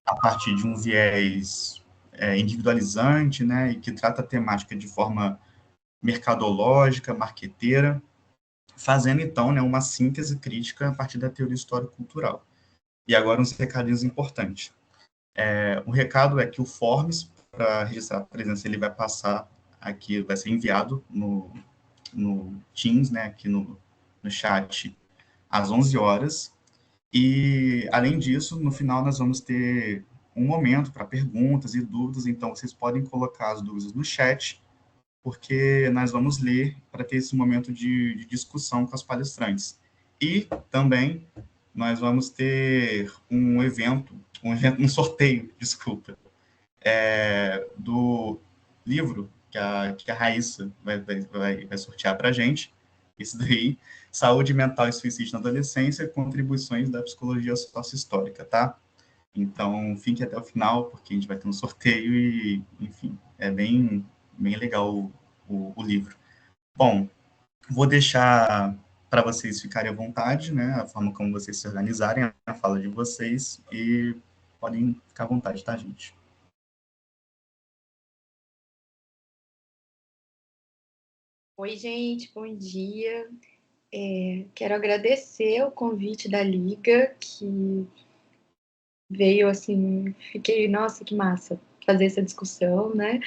a partir de um viés individualizante, né, e que trata a temática de forma mercadológica, marqueteira, fazendo, então, né, uma síntese crítica a partir da teoria histórico-cultural. E agora uns recadinhos importantes. O recado é que o Forms, para registrar a presença, ele vai passar aqui, vai ser enviado no Teams, né, aqui no chat, às 11 horas. E, além disso, no final nós vamos ter um momento para perguntas e dúvidas, então vocês podem colocar as dúvidas no chat, porque nós vamos ler para ter esse momento de discussão com as palestrantes. E também nós vamos ter um sorteio, desculpa, do livro que a Raíssa vai sortear para a gente. Isso daí, Saúde Mental e Suicídio na Adolescência, Contribuições da Psicologia Sócio-Histórica, tá? Então, fique até o final, porque a gente vai ter um sorteio e, enfim, é bem legal o livro. Bom, vou deixar para vocês ficarem à vontade, né, a forma como vocês se organizarem, a fala de vocês, e podem ficar à vontade, tá, gente? Oi, gente, bom dia. Quero agradecer o convite da Liga, que veio assim, fiquei, nossa, que massa fazer essa discussão, né?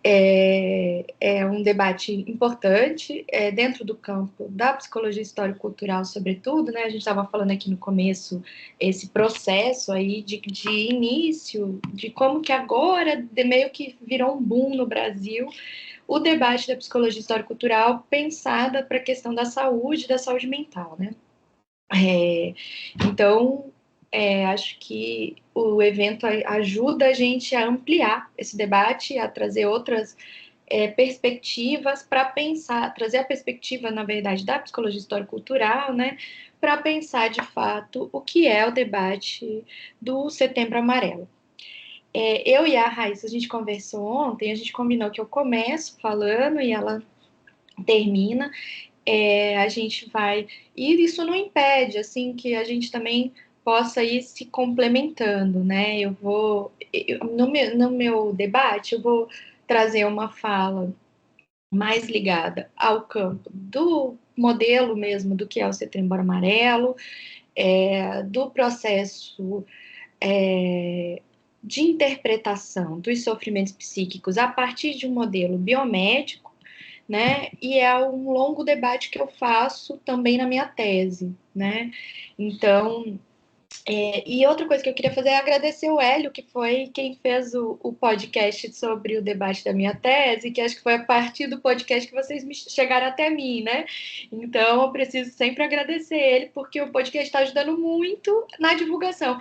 É um debate importante dentro do campo da psicologia histórico-cultural, sobretudo, né? A gente estava falando aqui no começo esse processo aí de início, de como que agora meio que virou um boom no Brasil o debate da psicologia histórico-cultural pensada para a questão da saúde mental, né? Então, acho que o evento ajuda a gente a ampliar esse debate, a trazer outras perspectivas para pensar, trazer a perspectiva, na verdade, da psicologia histórico-cultural, né? Para pensar, de fato, o que é o debate do Setembro Amarelo. Eu e a Raíssa, a gente conversou ontem, a gente combinou que eu começo falando e ela termina, a gente vai... E isso não impede, assim, que a gente também possa ir se complementando, né? No meu debate, eu vou trazer uma fala mais ligada ao campo do modelo mesmo do que é o Setembro Amarelo, do processo de interpretação dos sofrimentos psíquicos a partir de um modelo biomédico, né? E é um longo debate que eu faço também na minha tese, né? Então, e outra coisa que eu queria fazer é agradecer o Hélio, que foi quem fez o podcast sobre o debate da minha tese, que acho que foi a partir do podcast que vocês chegaram até mim, né? Então, eu preciso sempre agradecer ele, porque o podcast está ajudando muito na divulgação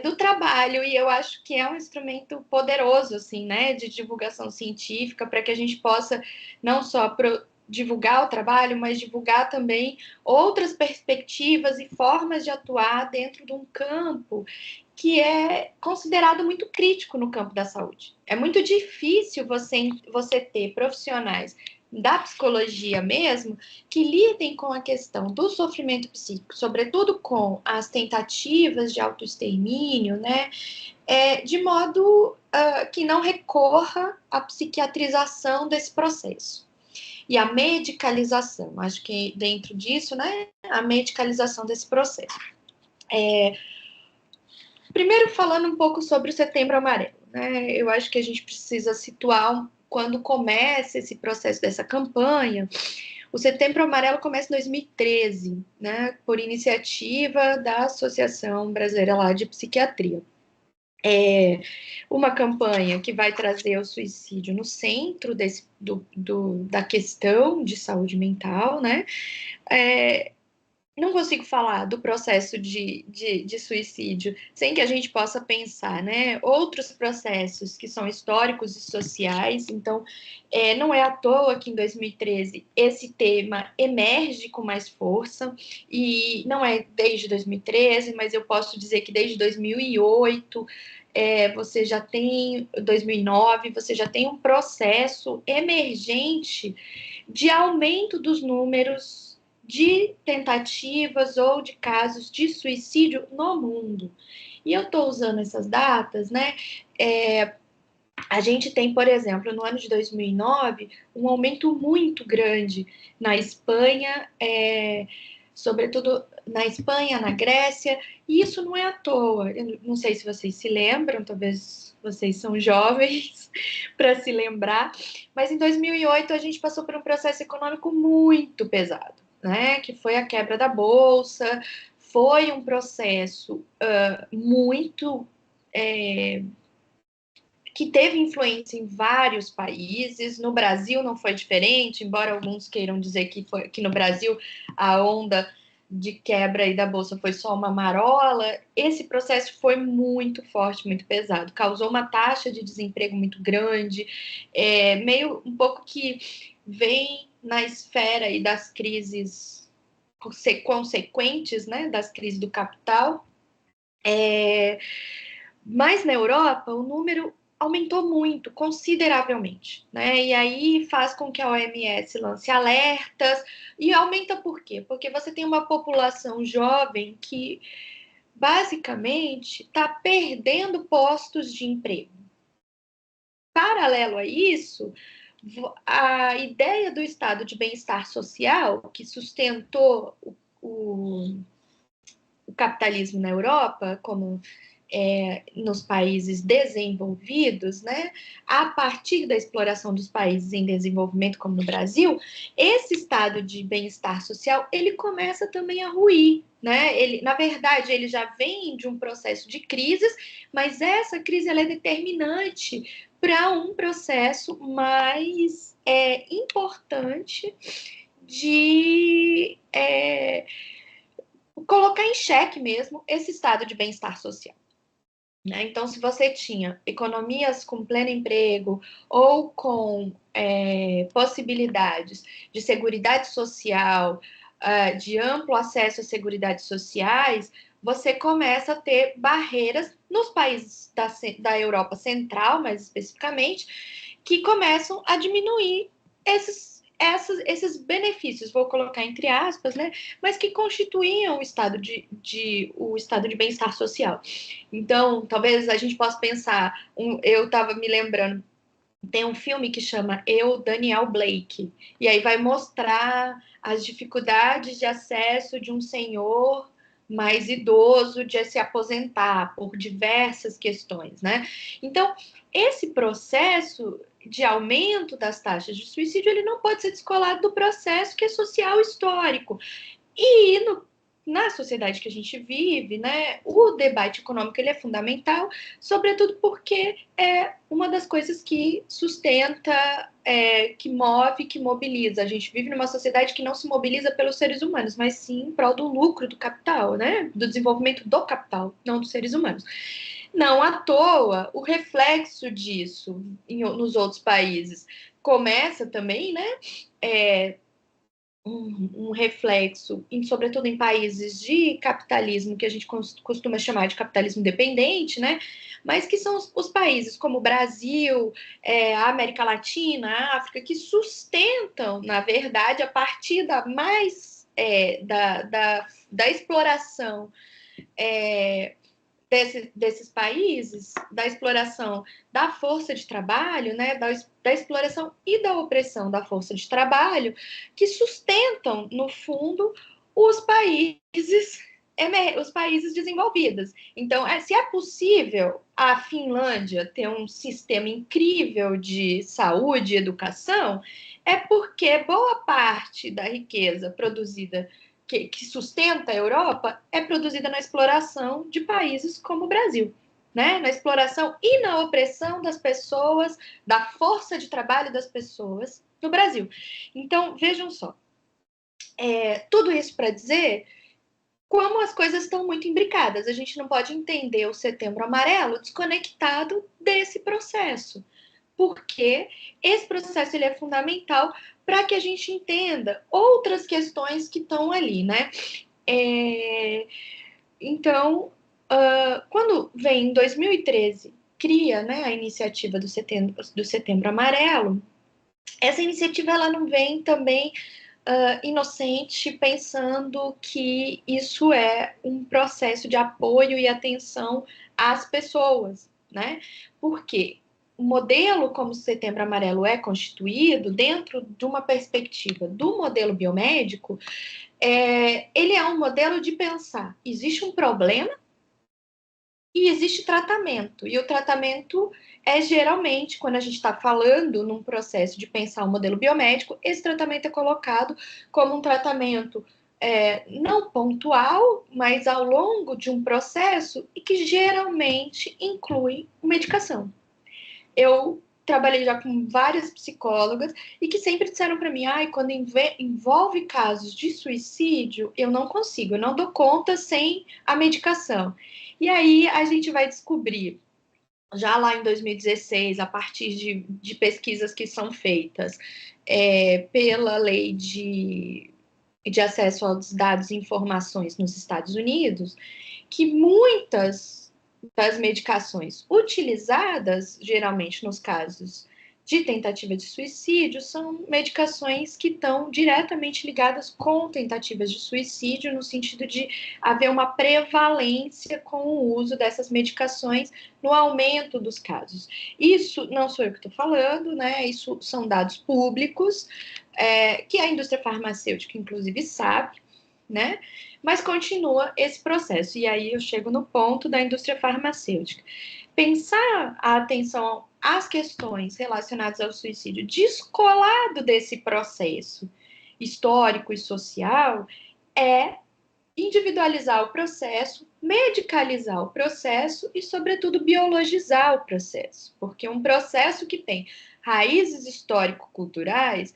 do trabalho, e eu acho que é um instrumento poderoso, assim, né, de divulgação científica, para que a gente possa não só divulgar o trabalho, mas divulgar também outras perspectivas e formas de atuar dentro de um campo que é considerado muito crítico no campo da saúde. É muito difícil você ter profissionais da psicologia mesmo, que lidem com a questão do sofrimento psíquico, sobretudo com as tentativas de autoextermínio, né, de modo que não recorra à psiquiatrização desse processo. E a medicalização, acho que dentro disso, né, a medicalização desse processo. Primeiro, falando um pouco sobre o Setembro Amarelo, né, eu acho que a gente precisa situar quando começa esse processo dessa campanha. O Setembro Amarelo começa em 2013, né, por iniciativa da Associação Brasileira lá de Psiquiatria. É uma campanha que vai trazer o suicídio no centro da questão de saúde mental, né? Não consigo falar do processo de suicídio sem que a gente possa pensar, né, outros processos que são históricos e sociais. Então, não é à toa que em 2013 esse tema emerge com mais força, e não é desde 2013, mas eu posso dizer que desde 2008, você já tem, 2009, você já tem um processo emergente de aumento dos números de tentativas ou de casos de suicídio no mundo. E eu estou usando essas datas, né? A gente tem, por exemplo, no ano de 2009, um aumento muito grande na Espanha, sobretudo na Espanha, na Grécia, e isso não é à toa. Eu não sei se vocês se lembram, talvez vocês são jovens para se lembrar, mas em 2008 a gente passou por um processo econômico muito pesado, né? Que foi a quebra da bolsa, foi um processo muito que teve influência em vários países. No Brasil não foi diferente, embora alguns queiram dizer que no Brasil a onda de quebra aí da bolsa foi só uma marola. Esse processo foi muito forte, muito pesado, causou uma taxa de desemprego muito grande, meio um pouco que vem na esfera aí das crises consequentes, né, das crises do capital. Mas na Europa, o número aumentou muito, consideravelmente, né? E aí faz com que a OMS lance alertas. E aumenta por quê? Porque você tem uma população jovem que, basicamente, está perdendo postos de emprego. Paralelo a isso, a ideia do estado de bem-estar social, que sustentou o capitalismo na Europa, como nos países desenvolvidos, né, a partir da exploração dos países em desenvolvimento, como no Brasil, esse estado de bem-estar social, ele começa também a ruir, né? Ele, na verdade, ele já vem de um processo de crises, mas essa crise ela é determinante para um processo mais importante de colocar em xeque mesmo esse estado de bem-estar social. Então, se você tinha economias com pleno emprego ou com possibilidades de seguridade social, de amplo acesso às seguridades sociais, você começa a ter barreiras nos países da Europa Central, mais especificamente, que começam a diminuir esses benefícios, vou colocar entre aspas, né, mas que constituíam o estado de bem-estar social. Então, talvez a gente possa pensar, eu estava me lembrando, tem um filme que chama Eu, Daniel Blake, e aí vai mostrar as dificuldades de acesso de um senhor mais idoso de se aposentar por diversas questões, né? Então, esse processo de aumento das taxas de suicídio, ele não pode ser descolado do processo que é social histórico. E na sociedade que a gente vive, né, o debate econômico ele é fundamental, sobretudo porque é uma das coisas que sustenta, que move, que mobiliza. A gente vive numa sociedade que não se mobiliza pelos seres humanos, mas sim em prol do lucro do capital, né, do desenvolvimento do capital, não dos seres humanos. Não à toa, o reflexo disso nos outros países começa também, né, um reflexo, sobretudo em países de capitalismo, que a gente costuma chamar de capitalismo dependente, né? Mas que são os países como o Brasil, a América Latina, a África, que sustentam, na verdade, a partir da exploração desses países, da exploração da força de trabalho, né, da exploração e da opressão da força de trabalho, que sustentam, no fundo, os países desenvolvidos. Então, se é possível a Finlândia ter um sistema incrível de saúde e educação, é porque boa parte da riqueza produzida que sustenta a Europa é produzida na exploração de países como o Brasil, né? Na exploração e na opressão das pessoas, da força de trabalho das pessoas no Brasil. Então, vejam só, tudo isso para dizer como as coisas estão muito imbricadas. A gente não pode entender o Setembro Amarelo desconectado desse processo, porque esse processo ele é fundamental para que a gente entenda outras questões que estão ali, né? Então, quando vem em 2013, cria, né, a iniciativa do Setembro Amarelo, essa iniciativa ela não vem também inocente, pensando que isso é um processo de apoio e atenção às pessoas, né? Porque o modelo como o Setembro Amarelo é constituído dentro de uma perspectiva do modelo biomédico, ele é um modelo de pensar, existe um problema e existe tratamento. E o tratamento é geralmente, quando a gente está falando num processo de pensar um modelo biomédico, esse tratamento é colocado como um tratamento não pontual, mas ao longo de um processo e que geralmente inclui medicação. Eu trabalhei já com várias psicólogas e que sempre disseram para mim, quando envolve casos de suicídio, eu não consigo, eu não dou conta sem a medicação. E aí a gente vai descobrir, já lá em 2016, a partir de pesquisas que são feitas pela lei de acesso aos dados e informações nos Estados Unidos, que muitas das medicações utilizadas, geralmente nos casos de tentativa de suicídio, são medicações que estão diretamente ligadas com tentativas de suicídio, no sentido de haver uma prevalência com o uso dessas medicações no aumento dos casos. Isso não sou eu que estou falando, né? Isso são dados públicos, que a indústria farmacêutica, inclusive, sabe, né? Mas continua esse processo. E aí eu chego no ponto da indústria farmacêutica. Pensar a atenção às questões relacionadas ao suicídio descolado desse processo histórico e social é individualizar o processo, medicalizar o processo e, sobretudo, biologizar o processo. Porque um processo que tem raízes histórico-culturais,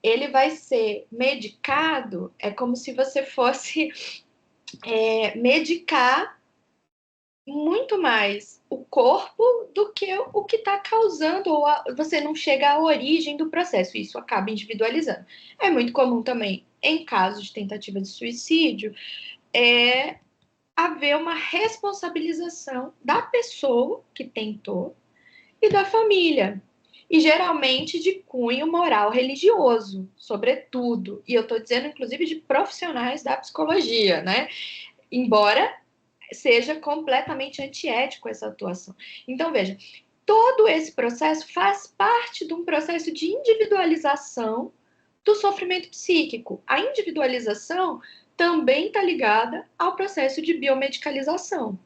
ele vai ser medicado, é como se você fosse medicar muito mais o corpo do que o que está causando, ou você não chega à origem do processo, isso acaba individualizando. É muito comum também, em casos de tentativa de suicídio, haver uma responsabilização da pessoa que tentou e da família. E geralmente de cunho moral religioso, sobretudo. E eu estou dizendo, inclusive, de profissionais da psicologia, né? Embora seja completamente antiético essa atuação. Então, veja, todo esse processo faz parte de um processo de individualização do sofrimento psíquico. A individualização também está ligada ao processo de biomedicalização.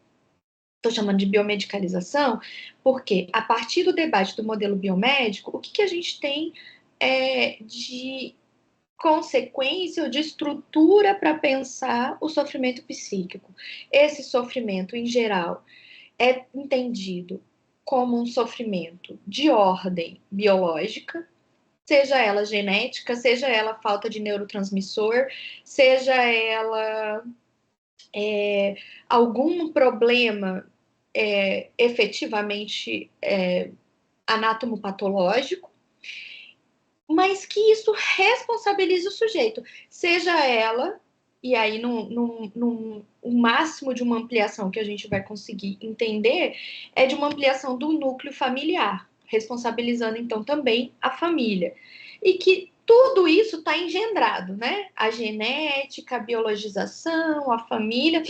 Estou chamando de biomedicalização porque, a partir do debate do modelo biomédico, o que a gente tem de consequência ou de estrutura para pensar o sofrimento psíquico? Esse sofrimento, em geral, é entendido como um sofrimento de ordem biológica, seja ela genética, seja ela falta de neurotransmissor, seja ela algum problema efetivamente anatomopatológico, mas que isso responsabilize o sujeito, seja ela, e aí num máximo de uma ampliação que a gente vai conseguir entender, é de uma ampliação do núcleo familiar, responsabilizando então também a família. E que tudo isso está engendrado, né? A genética, a biologização, a família.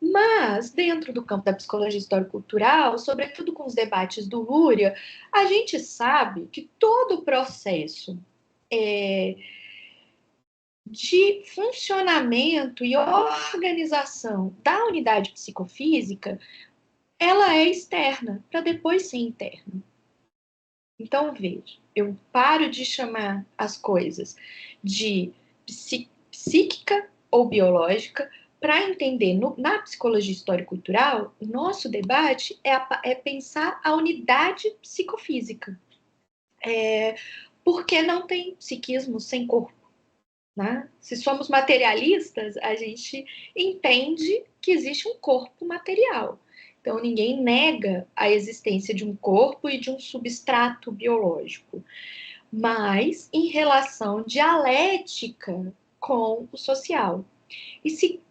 Mas, dentro do campo da psicologia histórico-cultural, sobretudo com os debates do Luria, a gente sabe que todo o processo de funcionamento e organização da unidade psicofísica, ela é externa, para depois ser interna. Então, veja, eu paro de chamar as coisas de psíquica ou biológica para entender na psicologia histórico-cultural, o nosso debate é pensar a unidade psicofísica. Porque não tem psiquismo sem corpo, né? Se somos materialistas, a gente entende que existe um corpo material. Então, ninguém nega a existência de um corpo e de um substrato biológico. Mas em relação dialética com o social. E se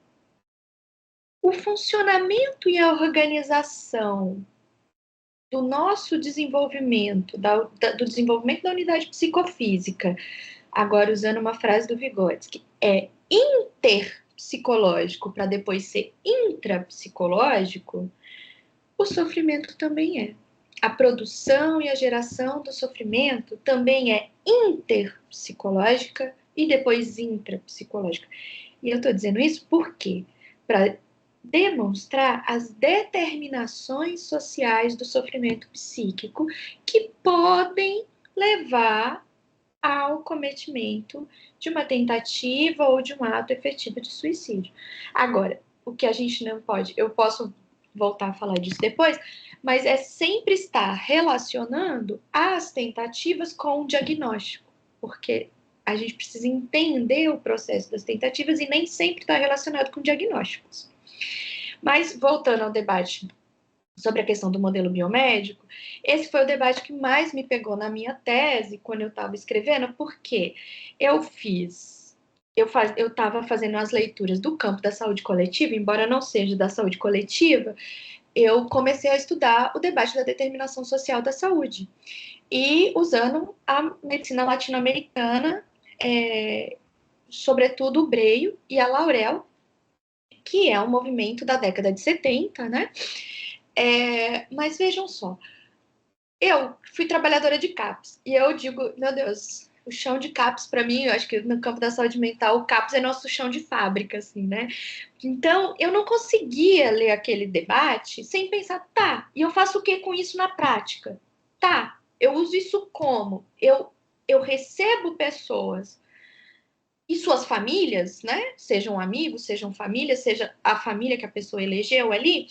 o funcionamento e a organização do nosso desenvolvimento, do desenvolvimento da unidade psicofísica, Agora, usando uma frase do Vygotsky, é interpsicológico para depois ser intrapsicológico, o sofrimento também é. A produção e a geração do sofrimento também é interpsicológica e depois intrapsicológica. E eu estou dizendo isso porque para demonstrar as determinações sociais do sofrimento psíquico que podem levar ao cometimento de uma tentativa ou de um ato efetivo de suicídio. Agora, o que a gente não pode, eu posso voltar a falar disso depois, mas é sempre estar relacionando as tentativas com o diagnóstico, porque a gente precisa entender o processo das tentativas e nem sempre está relacionado com diagnósticos. Mas, voltando ao debate sobre a questão do modelo biomédico, esse foi o debate que mais me pegou na minha tese, quando eu estava escrevendo, porque eu estava fazendo as leituras do campo da saúde coletiva, embora não seja da saúde coletiva, eu comecei a estudar o debate da determinação social da saúde, e usando a medicina latino-americana, sobretudo o Breio e a Laurel, que é um movimento da década de 70, né? Mas vejam só, eu fui trabalhadora de CAPS, e eu digo, meu Deus, o chão de CAPS, para mim, eu acho que no campo da saúde mental, o CAPS é nosso chão de fábrica, assim, né? Então, eu não conseguia ler aquele debate sem pensar, tá, e eu faço o que com isso na prática? Tá, eu uso isso como? Eu recebo pessoas e suas famílias, né? Sejam amigos, sejam famílias, seja a família que a pessoa elegeu ali,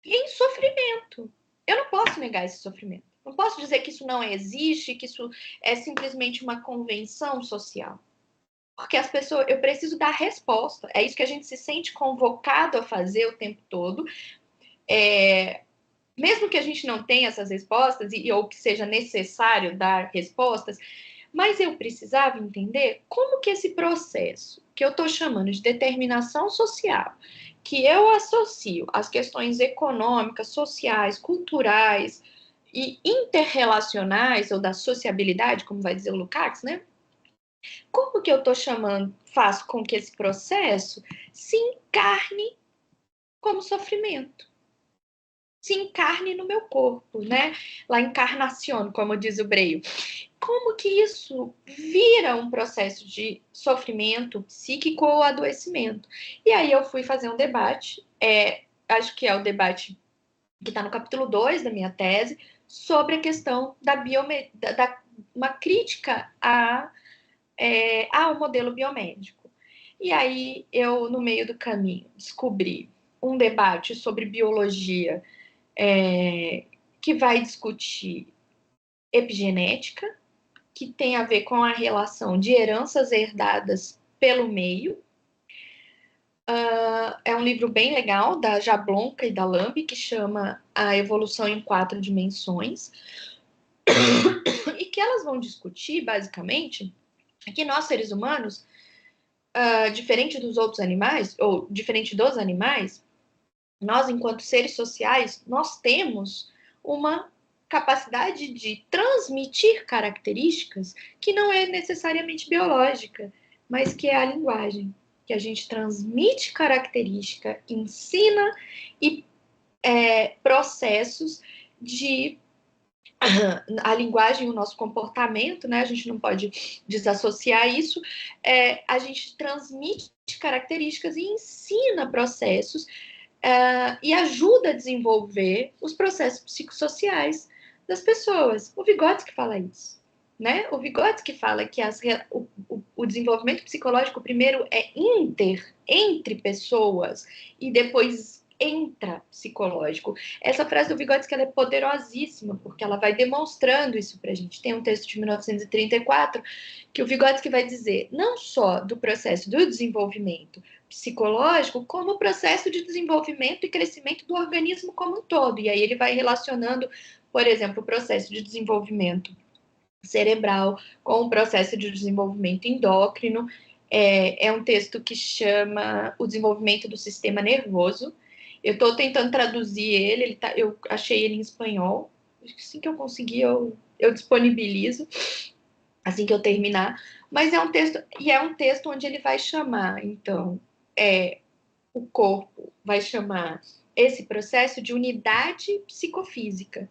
em sofrimento. Eu não posso negar esse sofrimento. Não posso dizer que isso não existe, que isso é simplesmente uma convenção social. Porque as pessoas, eu preciso dar resposta. É isso que a gente se sente convocado a fazer o tempo todo. Mesmo que a gente não tenha essas respostas, ou que seja necessário dar respostas, mas eu precisava entender como que esse processo, que eu estou chamando de determinação social, que eu associo às questões econômicas, sociais, culturais e interrelacionais, ou da sociabilidade, como vai dizer o Lukács, né? Como que eu estou chamando, faço com que esse processo se encarne como sofrimento? Se encarne no meu corpo, né? La encarnação, como diz o Breio. Como que isso vira um processo de sofrimento psíquico ou adoecimento? E aí eu fui fazer um debate, acho que é o debate que está no capítulo 2 da minha tese, sobre a questão uma crítica ao modelo biomédico. E aí eu, no meio do caminho, descobri um debate sobre biologia que vai discutir epigenética, que tem a ver com a relação de heranças herdadas pelo meio. É um livro bem legal, da Jablonka e da Lamb, que chama A Evolução em Quatro Dimensões, e que elas vão discutir, basicamente, que nós, seres humanos, diferente dos outros animais, ou diferente dos animais, nós, enquanto seres sociais, nós temos uma capacidade de transmitir características que não é necessariamente biológica, mas que é a linguagem, que a gente transmite característica, ensina e processos de a linguagem, o nosso comportamento, né? A gente não pode desassociar isso. A gente transmite características e ensina processos e ajuda a desenvolver os processos psicossociais das pessoas. O Vygotsky fala isso, né? O Vygotsky fala que o desenvolvimento psicológico primeiro é entre pessoas e depois psicológico. Essa frase do Vygotsky ela é poderosíssima, porque ela vai demonstrando isso para a gente. Tem um texto de 1934 que o Vygotsky vai dizer não só do processo do desenvolvimento psicológico, como o processo de desenvolvimento e crescimento do organismo como um todo. E aí ele vai relacionando, por exemplo, o processo de desenvolvimento cerebral com o processo de desenvolvimento endócrino. É um texto que chama O Desenvolvimento do Sistema Nervoso. Eu estou tentando traduzir eu achei ele em espanhol. Assim que eu conseguir, eu disponibilizo. assim que eu terminar, mas é um texto onde ele vai chamar, então, o corpo vai chamar esse processo de unidade psicofísica,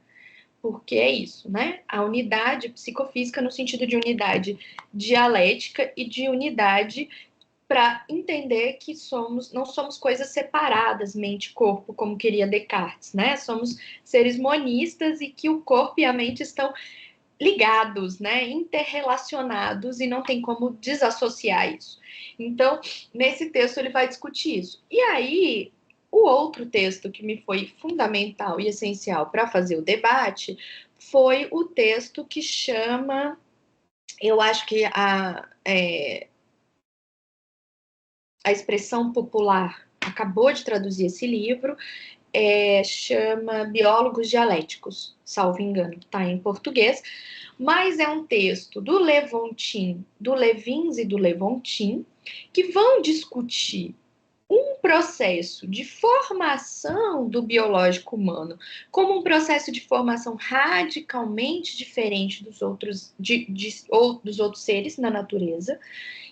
porque é isso, né? A unidade psicofísica no sentido de unidade dialética e de unidade para entender que não somos coisas separadas, mente e corpo, como queria Descartes, né? Somos seres monistas e que o corpo e a mente estão ligados, né? Interrelacionados e não tem como desassociar isso. Então, nesse texto ele vai discutir isso. E aí, o outro texto que me foi fundamental e essencial para fazer o debate foi o texto que chama, eu acho que a expressão popular acabou de traduzir esse livro, chama Biólogos Dialéticos, salvo engano, está em português, mas é um texto do Levontin, do Levins e do Levontin, que vão discutir um processo de formação do biológico humano como um processo de formação radicalmente diferente dos outros, dos outros seres na natureza.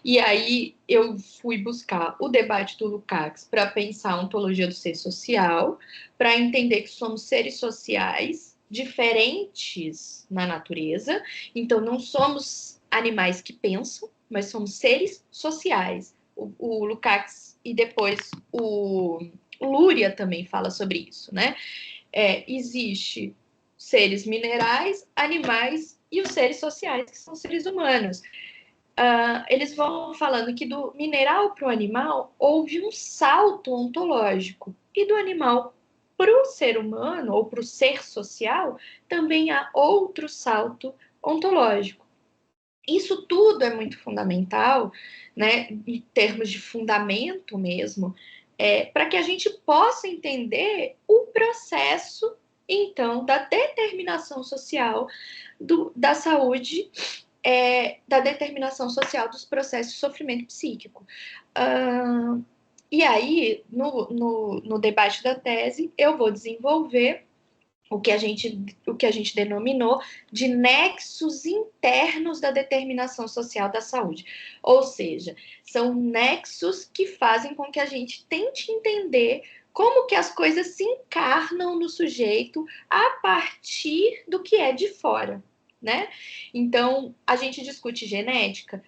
E aí eu fui buscar o debate do Lukács para pensar a ontologia do ser social, para entender que somos seres sociais diferentes na natureza. Então não somos animais que pensam, mas somos seres sociais. O Lukács e depois o Luria também fala sobre isso, né? Existe seres minerais, animais e os seres sociais, que são seres humanos. Eles vão falando que do mineral para o animal houve um salto ontológico, e do animal para o ser humano, ou para o ser social, também há outro salto ontológico. Isso tudo é muito fundamental, né, em termos de fundamento mesmo, para que a gente possa entender o processo, então, da determinação social da saúde, da determinação social dos processos de sofrimento psíquico. E aí, no debate da tese, eu vou desenvolver o que a gente denominou de nexos internos da determinação social da saúde. Ou seja, são nexos que fazem com que a gente tente entender como que as coisas se encarnam no sujeito a partir do que é de fora, né? Então, a gente discute genética.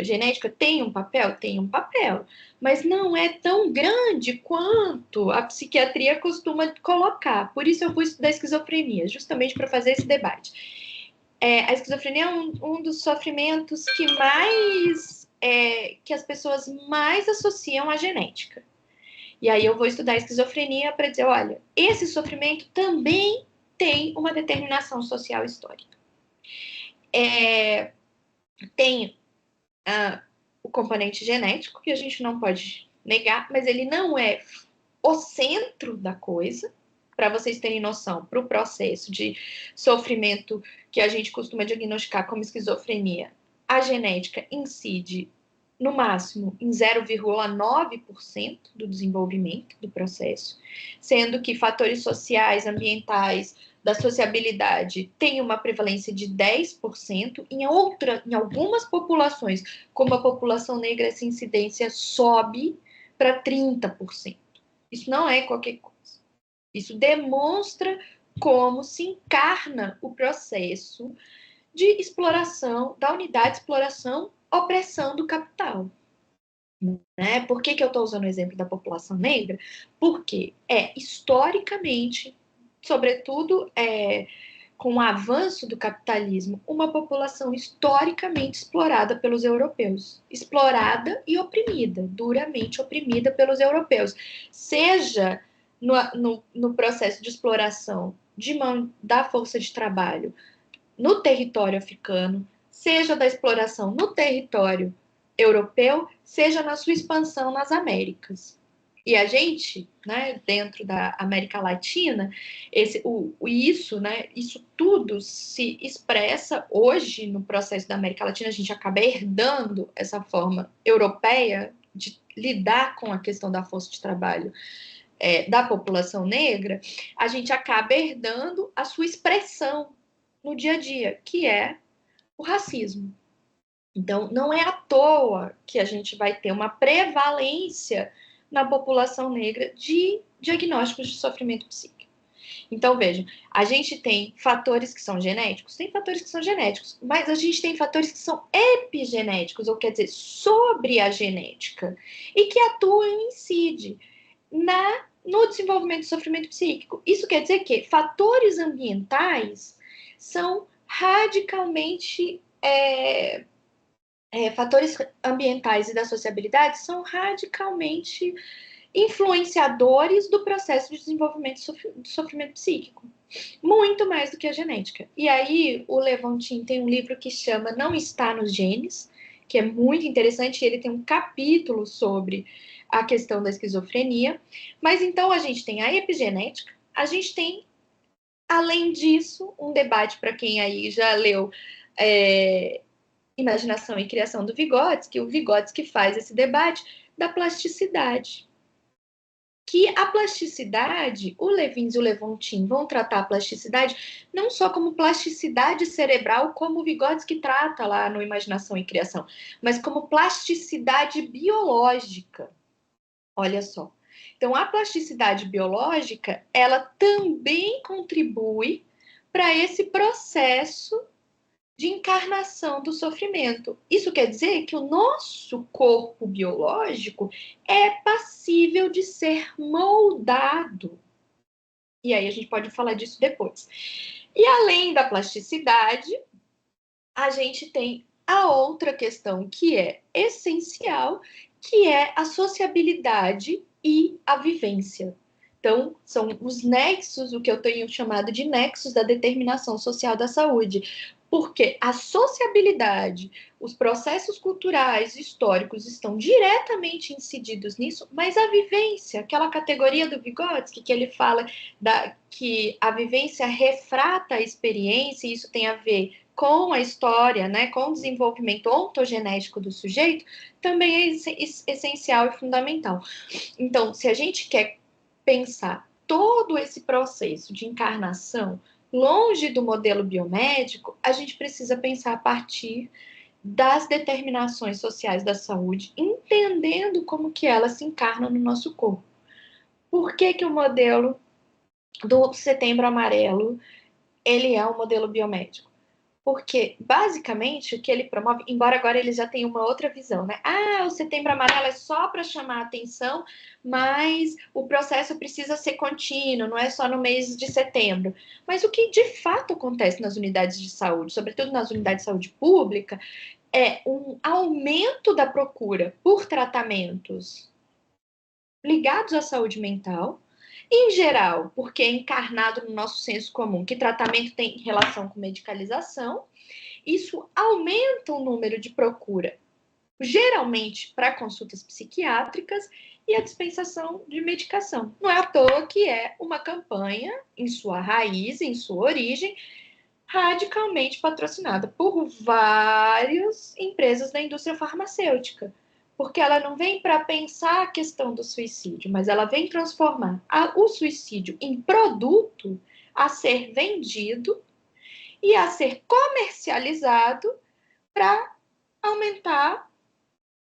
Genética tem um papel? Tem um papel, mas não é tão grande quanto a psiquiatria costuma colocar. Por isso eu fui estudar esquizofrenia, justamente para fazer esse debate. A esquizofrenia é um dos sofrimentos que as pessoas mais associam à genética. E aí eu vou estudar a esquizofrenia para dizer, olha, esse sofrimento também tem uma determinação social histórica. Tem o componente genético, que a gente não pode negar, mas ele não é o centro da coisa. Para vocês terem noção, para o processo de sofrimento que a gente costuma diagnosticar como esquizofrenia, a genética incide no máximo em 0,9% do desenvolvimento do processo, sendo que fatores sociais, ambientais, da sociabilidade têm uma prevalência de 10%, em algumas populações, como a população negra, essa incidência sobe para 30%. Isso não é qualquer coisa. Isso demonstra como se encarna o processo de exploração, da unidade de exploração, opressão do capital. Né? Por que eu estou usando o exemplo da população negra? Porque historicamente, sobretudo com o avanço do capitalismo, uma população historicamente explorada pelos europeus. Explorada e oprimida, duramente oprimida pelos europeus. Seja no processo de exploração da força de trabalho no território africano, seja da exploração no território europeu, seja na sua expansão nas Américas. E a gente, né, dentro da América Latina, isso tudo se expressa hoje no processo da América Latina. A gente acaba herdando essa forma europeia de lidar com a questão da força de trabalho da população negra. A gente acaba herdando a sua expressão no dia a dia, que é o racismo. Então, não é à toa que a gente vai ter uma prevalência na população negra de diagnósticos de sofrimento psíquico. Então, vejam, a gente tem fatores que são genéticos? Tem fatores que são genéticos, mas a gente tem fatores que são epigenéticos, ou quer dizer, sobre a genética, e que atuam e incidem no desenvolvimento do sofrimento psíquico. Isso quer dizer que fatores ambientais são radicalmente... fatores ambientais e da sociabilidade são radicalmente influenciadores do processo de desenvolvimento do sofrimento psíquico, muito mais do que a genética. E aí o Levontin tem um livro que chama Não Está nos Genes, que é muito interessante, e ele tem um capítulo sobre a questão da esquizofrenia. Mas então a gente tem a epigenética, a gente tem, além disso, um debate para quem aí já leu Imaginação e Criação do Vygotsky, o Vygotsky faz esse debate da plasticidade. Que a plasticidade, o Levins e o Levontin vão tratar a plasticidade não só como plasticidade cerebral, como o Vygotsky trata lá no Imaginação e Criação, mas como plasticidade biológica. Olha só. Então, a plasticidade biológica, ela também contribui para esse processo de encarnação do sofrimento. Isso quer dizer que o nosso corpo biológico é passível de ser moldado. E aí a gente pode falar disso depois. E além da plasticidade, a gente tem a outra questão que é essencial, que é a sociabilidade e a vivência. Então, são os nexos, o que eu tenho chamado de nexos da determinação social da saúde. Porque a sociabilidade, os processos culturais, históricos estão diretamente incididos nisso, mas a vivência, aquela categoria do Vygotsky, que ele fala que a vivência refrata a experiência, e isso tem a ver com a história, né, com o desenvolvimento ontogenético do sujeito, também é essencial e fundamental. Então, se a gente quer pensar todo esse processo de encarnação longe do modelo biomédico, a gente precisa pensar a partir das determinações sociais da saúde, entendendo como que elas se encarnam no nosso corpo. Por que que o modelo do Setembro Amarelo, ele é um modelo biomédico? Porque, basicamente, o que ele promove, embora agora ele já tenha uma outra visão, né? O Setembro Amarelo é só para chamar a atenção, mas o processo precisa ser contínuo, não é só no mês de setembro. Mas o que de fato acontece nas unidades de saúde, sobretudo nas unidades de saúde pública, é um aumento da procura por tratamentos ligados à saúde mental, em geral, porque é encarnado no nosso senso comum que tratamento tem relação com medicalização. Isso aumenta o número de procura, geralmente para consultas psiquiátricas e a dispensação de medicação. Não é à toa que é uma campanha, em sua raiz, em sua origem, radicalmente patrocinada por várias empresas da indústria farmacêutica. Porque ela não vem para pensar a questão do suicídio, mas ela vem transformar o suicídio em produto a ser vendido e a ser comercializado para aumentar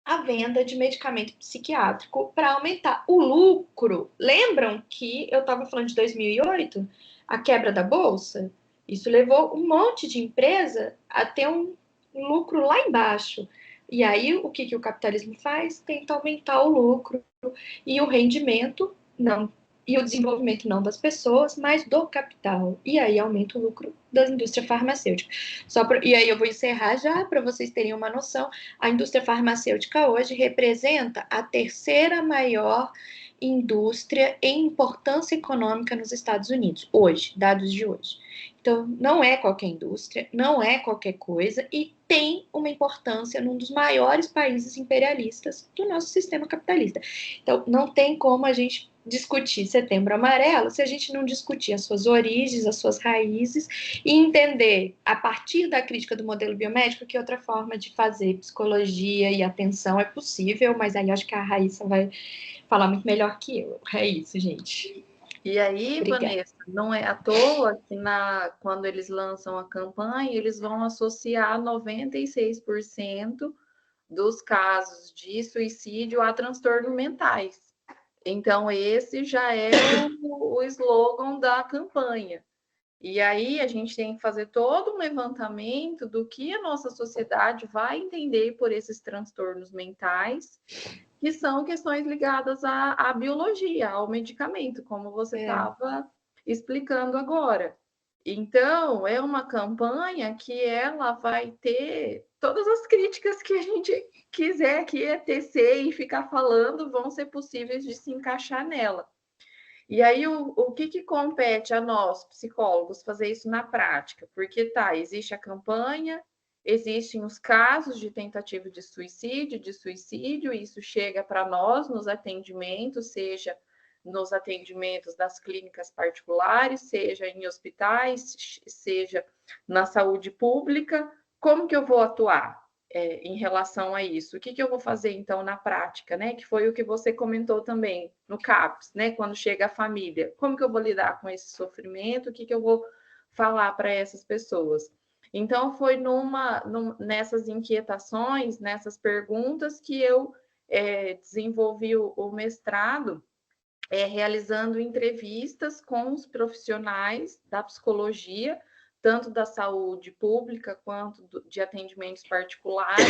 a venda de medicamento psiquiátrico, para aumentar o lucro. Lembram que eu estava falando de 2008, a quebra da bolsa? Isso levou um monte de empresa a ter um lucro lá embaixo. E aí, o que o capitalismo faz? Tenta aumentar o lucro e o rendimento, não, e o desenvolvimento não das pessoas, mas do capital. E aí aumenta o lucro da indústria farmacêutica. E aí eu vou encerrar já, para vocês terem uma noção. A indústria farmacêutica hoje representa a terceira maior indústria em importância econômica nos Estados Unidos, hoje, dados de hoje. Então, não é qualquer indústria, não é qualquer coisa, e tem uma importância num dos maiores países imperialistas do nosso sistema capitalista. Então, não tem como a gente discutir Setembro Amarelo se a gente não discutir as suas origens, as suas raízes, e entender, a partir da crítica do modelo biomédico, que outra forma de fazer psicologia e atenção é possível, mas aí acho que a Raíssa vai falar muito melhor que eu. É isso, gente. E aí, Obrigada. Vanessa, não é à toa que quando eles lançam a campanha, eles vão associar 96% dos casos de suicídio a transtornos mentais. Então, esse já é o slogan da campanha. E aí a gente tem que fazer todo um levantamento do que a nossa sociedade vai entender por esses transtornos mentais, que são questões ligadas à biologia, ao medicamento, como você estava explicando agora. Então, é uma campanha que ela vai ter todas as críticas que a gente quiser aqui tecer e ficar falando, vão ser possíveis de se encaixar nela. E aí, o que compete a nós, psicólogos, fazer isso na prática? Porque existe a campanha, existem os casos de tentativa de suicídio, e isso chega para nós nos atendimentos, seja nos atendimentos das clínicas particulares, seja em hospitais, seja na saúde pública. Como que eu vou atuar? Em relação a isso. O que eu vou fazer, então, na prática, né? Que foi o que você comentou também no CAPS, né? Quando chega a família. Como que eu vou lidar com esse sofrimento? O que eu vou falar para essas pessoas? Então, foi nessas inquietações, nessas perguntas, que eu desenvolvi o mestrado, realizando entrevistas com os profissionais da psicologia, tanto da saúde pública quanto de atendimentos particulares,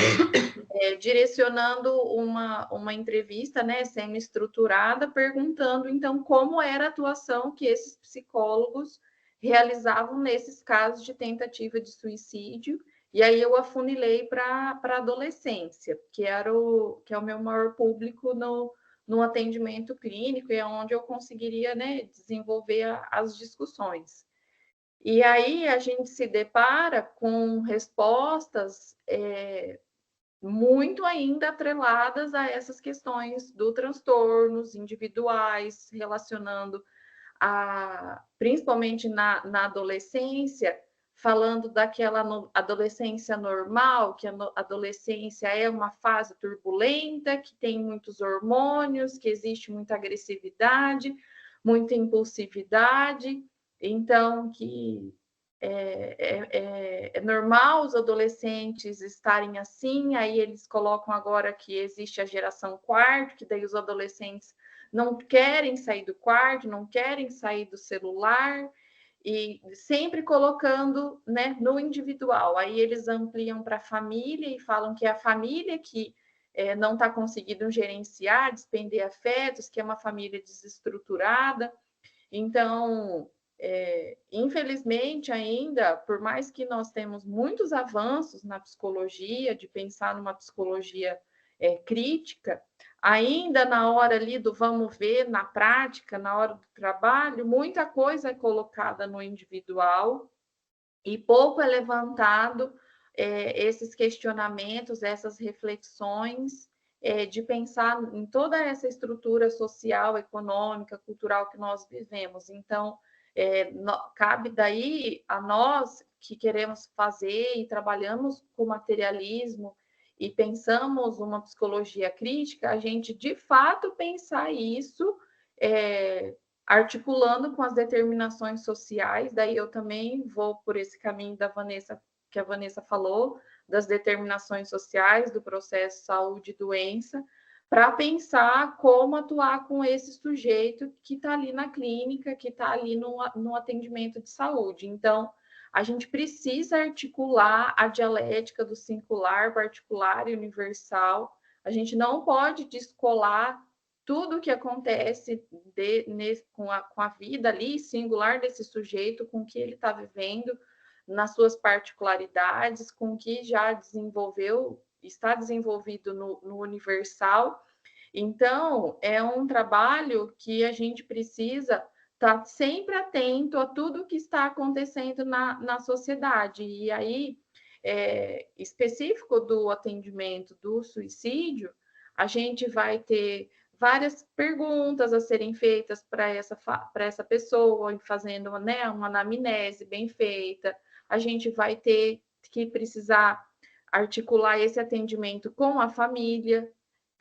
direcionando uma entrevista, né, semi-estruturada, perguntando, então, como era a atuação que esses psicólogos realizavam nesses casos de tentativa de suicídio, e aí eu afunilei para a adolescência, que é o meu maior público no atendimento clínico, e é onde eu conseguiria, né, desenvolver as discussões. E aí a gente se depara com respostas muito ainda atreladas a essas questões do transtornos individuais, relacionando principalmente na adolescência, falando daquela adolescência normal, que a adolescência é uma fase turbulenta, que tem muitos hormônios, que existe muita agressividade, muita impulsividade, então que é normal os adolescentes estarem assim, aí eles colocam agora que existe a geração quarto, que daí os adolescentes não querem sair do quarto, não querem sair do celular, e sempre colocando, né, no individual. Aí eles ampliam para a família e falam que é a família que não está conseguindo gerenciar, despender afetos, que é uma família desestruturada. Então, infelizmente, ainda, por mais que nós temos muitos avanços na psicologia, de pensar numa psicologia crítica, ainda na hora ali do vamos ver, na prática, na hora do trabalho, muita coisa é colocada no individual e pouco é levantado esses questionamentos, essas reflexões, de pensar em toda essa estrutura social, econômica, cultural que nós vivemos. Então, cabe daí a nós que queremos fazer e trabalhamos com materialismo e pensamos uma psicologia crítica, a gente de fato pensar isso, articulando com as determinações sociais. Daí eu também vou por esse caminho da Vanessa, que a Vanessa falou, das determinações sociais, do processo saúde e doença, para pensar como atuar com esse sujeito que está ali na clínica, que está ali no atendimento de saúde. Então, a gente precisa articular a dialética do singular, particular e universal. A gente não pode descolar tudo o que acontece com a vida ali singular desse sujeito, com o que ele está vivendo, nas suas particularidades, com o que já está desenvolvido no universal. Então, é um trabalho que a gente precisa estar sempre atento a tudo que está acontecendo na sociedade. E aí, específico do atendimento do suicídio, a gente vai ter várias perguntas a serem feitas para essa pessoa, fazendo, né, uma anamnese bem feita. A gente vai ter que precisar articular esse atendimento com a família,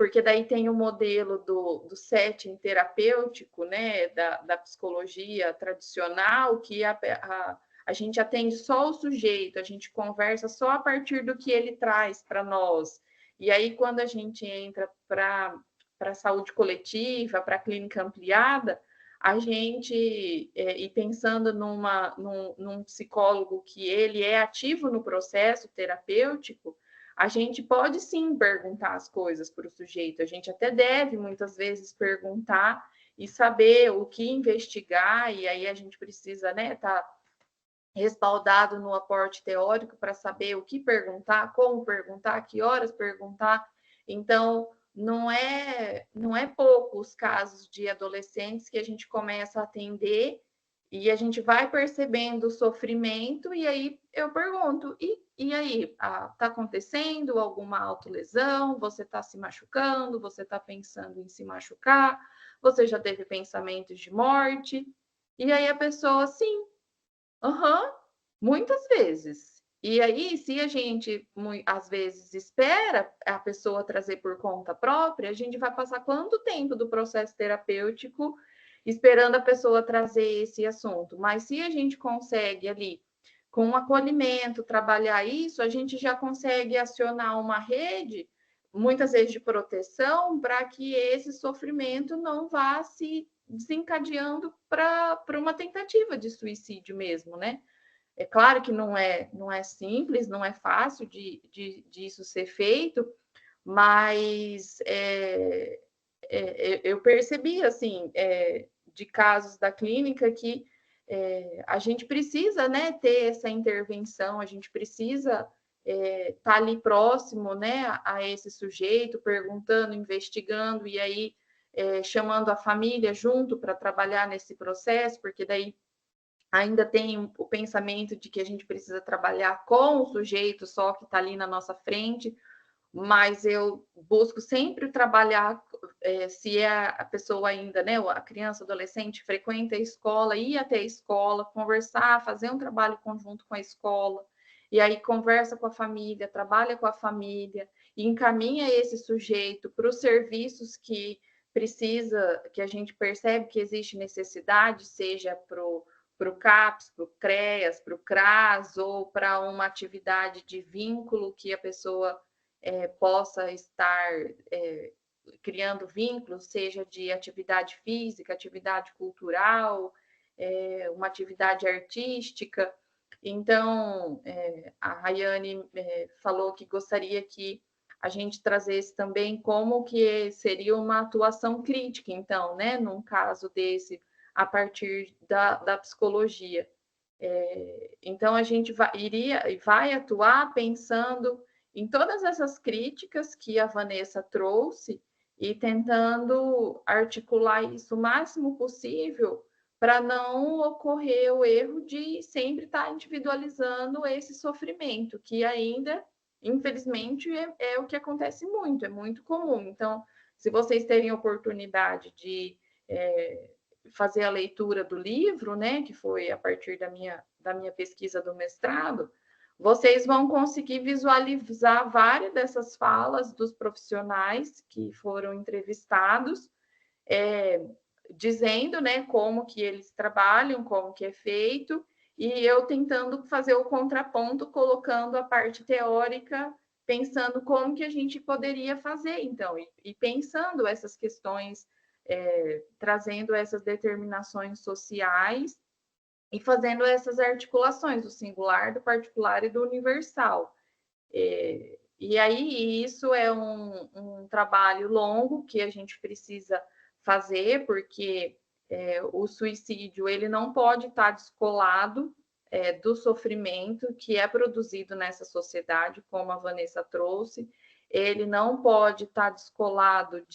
porque daí tem o modelo do setting terapêutico, né, da psicologia tradicional, que a gente atende só o sujeito, a gente conversa só a partir do que ele traz para nós. E aí, quando a gente entra para a saúde coletiva, para a clínica ampliada, a gente, e pensando num psicólogo que ele é ativo no processo terapêutico, a gente pode sim perguntar as coisas para o sujeito, a gente até deve muitas vezes perguntar e saber o que investigar, e aí a gente precisa, né, tá respaldado no aporte teórico para saber o que perguntar, como perguntar, que horas perguntar. Então, não é pouco os casos de adolescentes que a gente começa a atender e a gente vai percebendo o sofrimento, e aí eu pergunto, e aí, está acontecendo alguma autolesão? Você está se machucando? Você está pensando em se machucar? Você já teve pensamentos de morte? E aí a pessoa, sim, muitas vezes. E aí, se a gente, às vezes, espera a pessoa trazer por conta própria, a gente vai passar quanto tempo do processo terapêutico esperando a pessoa trazer esse assunto? Mas se a gente consegue ali, com um acolhimento, trabalhar isso, a gente já consegue acionar uma rede, muitas vezes de proteção, para que esse sofrimento não vá se desencadeando para uma tentativa de suicídio mesmo, né? É claro que não é simples, não é fácil de isso ser feito, mas eu percebi, assim, de casos da clínica que a gente precisa, né, ter essa intervenção, a gente precisa estar ali próximo, né, a esse sujeito, perguntando, investigando, e aí chamando a família junto para trabalhar nesse processo, porque daí ainda tem o pensamento de que a gente precisa trabalhar com o sujeito só que está ali na nossa frente, mas eu busco sempre trabalhar, se a pessoa ainda, né, a criança, adolescente, frequenta a escola, ir até a escola, conversar, fazer um trabalho conjunto com a escola, e aí conversa com a família, trabalha com a família, e encaminha esse sujeito para os serviços que precisa, que a gente percebe que existe necessidade, seja para o CAPS, para o CREAS, para o CRAS, ou para uma atividade de vínculo que a pessoa possa estar criando vínculos, seja de atividade física, atividade cultural, uma atividade artística. Então, a Rayane falou que gostaria que a gente trazesse também como que seria uma atuação crítica, então, né, num caso desse, a partir da psicologia. Então, a gente vai atuar pensando em todas essas críticas que a Vanessa trouxe e tentando articular isso o máximo possível para não ocorrer o erro de sempre estar individualizando esse sofrimento, que ainda, infelizmente, é o que acontece muito, é muito comum. Então, se vocês terem oportunidade de fazer a leitura do livro, né, que foi a partir da minha pesquisa do mestrado, vocês vão conseguir visualizar várias dessas falas dos profissionais que foram entrevistados, dizendo, né, como que eles trabalham, como que é feito, e eu tentando fazer o contraponto, colocando a parte teórica, pensando como que a gente poderia fazer, então, e pensando essas questões, trazendo essas determinações sociais e fazendo essas articulações do singular, do particular e do universal. E aí isso é um trabalho longo que a gente precisa fazer, porque o suicídio ele não pode estar descolado do sofrimento que é produzido nessa sociedade, como a Vanessa trouxe, ele não pode estar descolado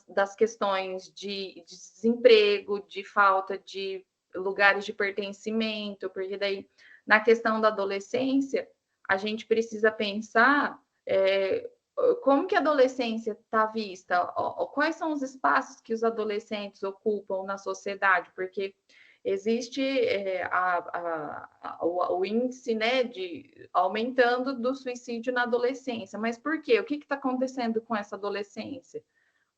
das questões de desemprego, de falta de lugares de pertencimento, porque daí, na questão da adolescência, a gente precisa pensar como que a adolescência está vista, quais são os espaços que os adolescentes ocupam na sociedade, porque existe o índice, né, aumentando do suicídio na adolescência. Mas por quê? O que está acontecendo com essa adolescência?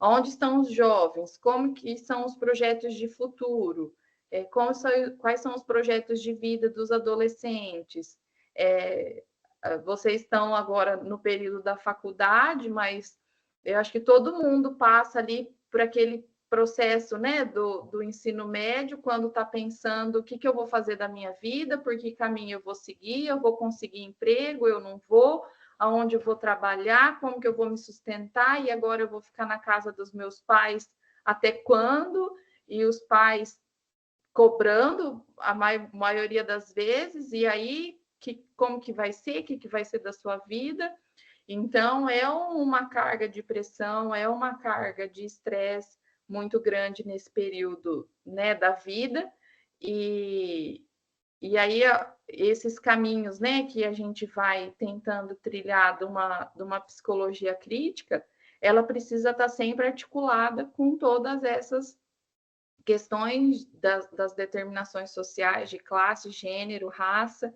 Onde estão os jovens? Como que são os projetos de futuro? Quais são os projetos de vida dos adolescentes? Vocês estão agora no período da faculdade, mas eu acho que todo mundo passa ali por aquele processo, né, do ensino médio, quando está pensando o que eu vou fazer da minha vida, por que caminho eu vou seguir, eu vou conseguir emprego, eu não vou, aonde eu vou trabalhar, como que eu vou me sustentar, e agora eu vou ficar na casa dos meus pais até quando? E os pais cobrando a maioria das vezes, e aí como que vai ser, o que vai ser da sua vida? Então, é uma carga de pressão, é uma carga de estresse muito grande nesse período, né, da vida, e aí esses caminhos, né, que a gente vai tentando trilhar de uma psicologia crítica, ela precisa estar sempre articulada com todas essas questões das determinações sociais de classe, gênero, raça,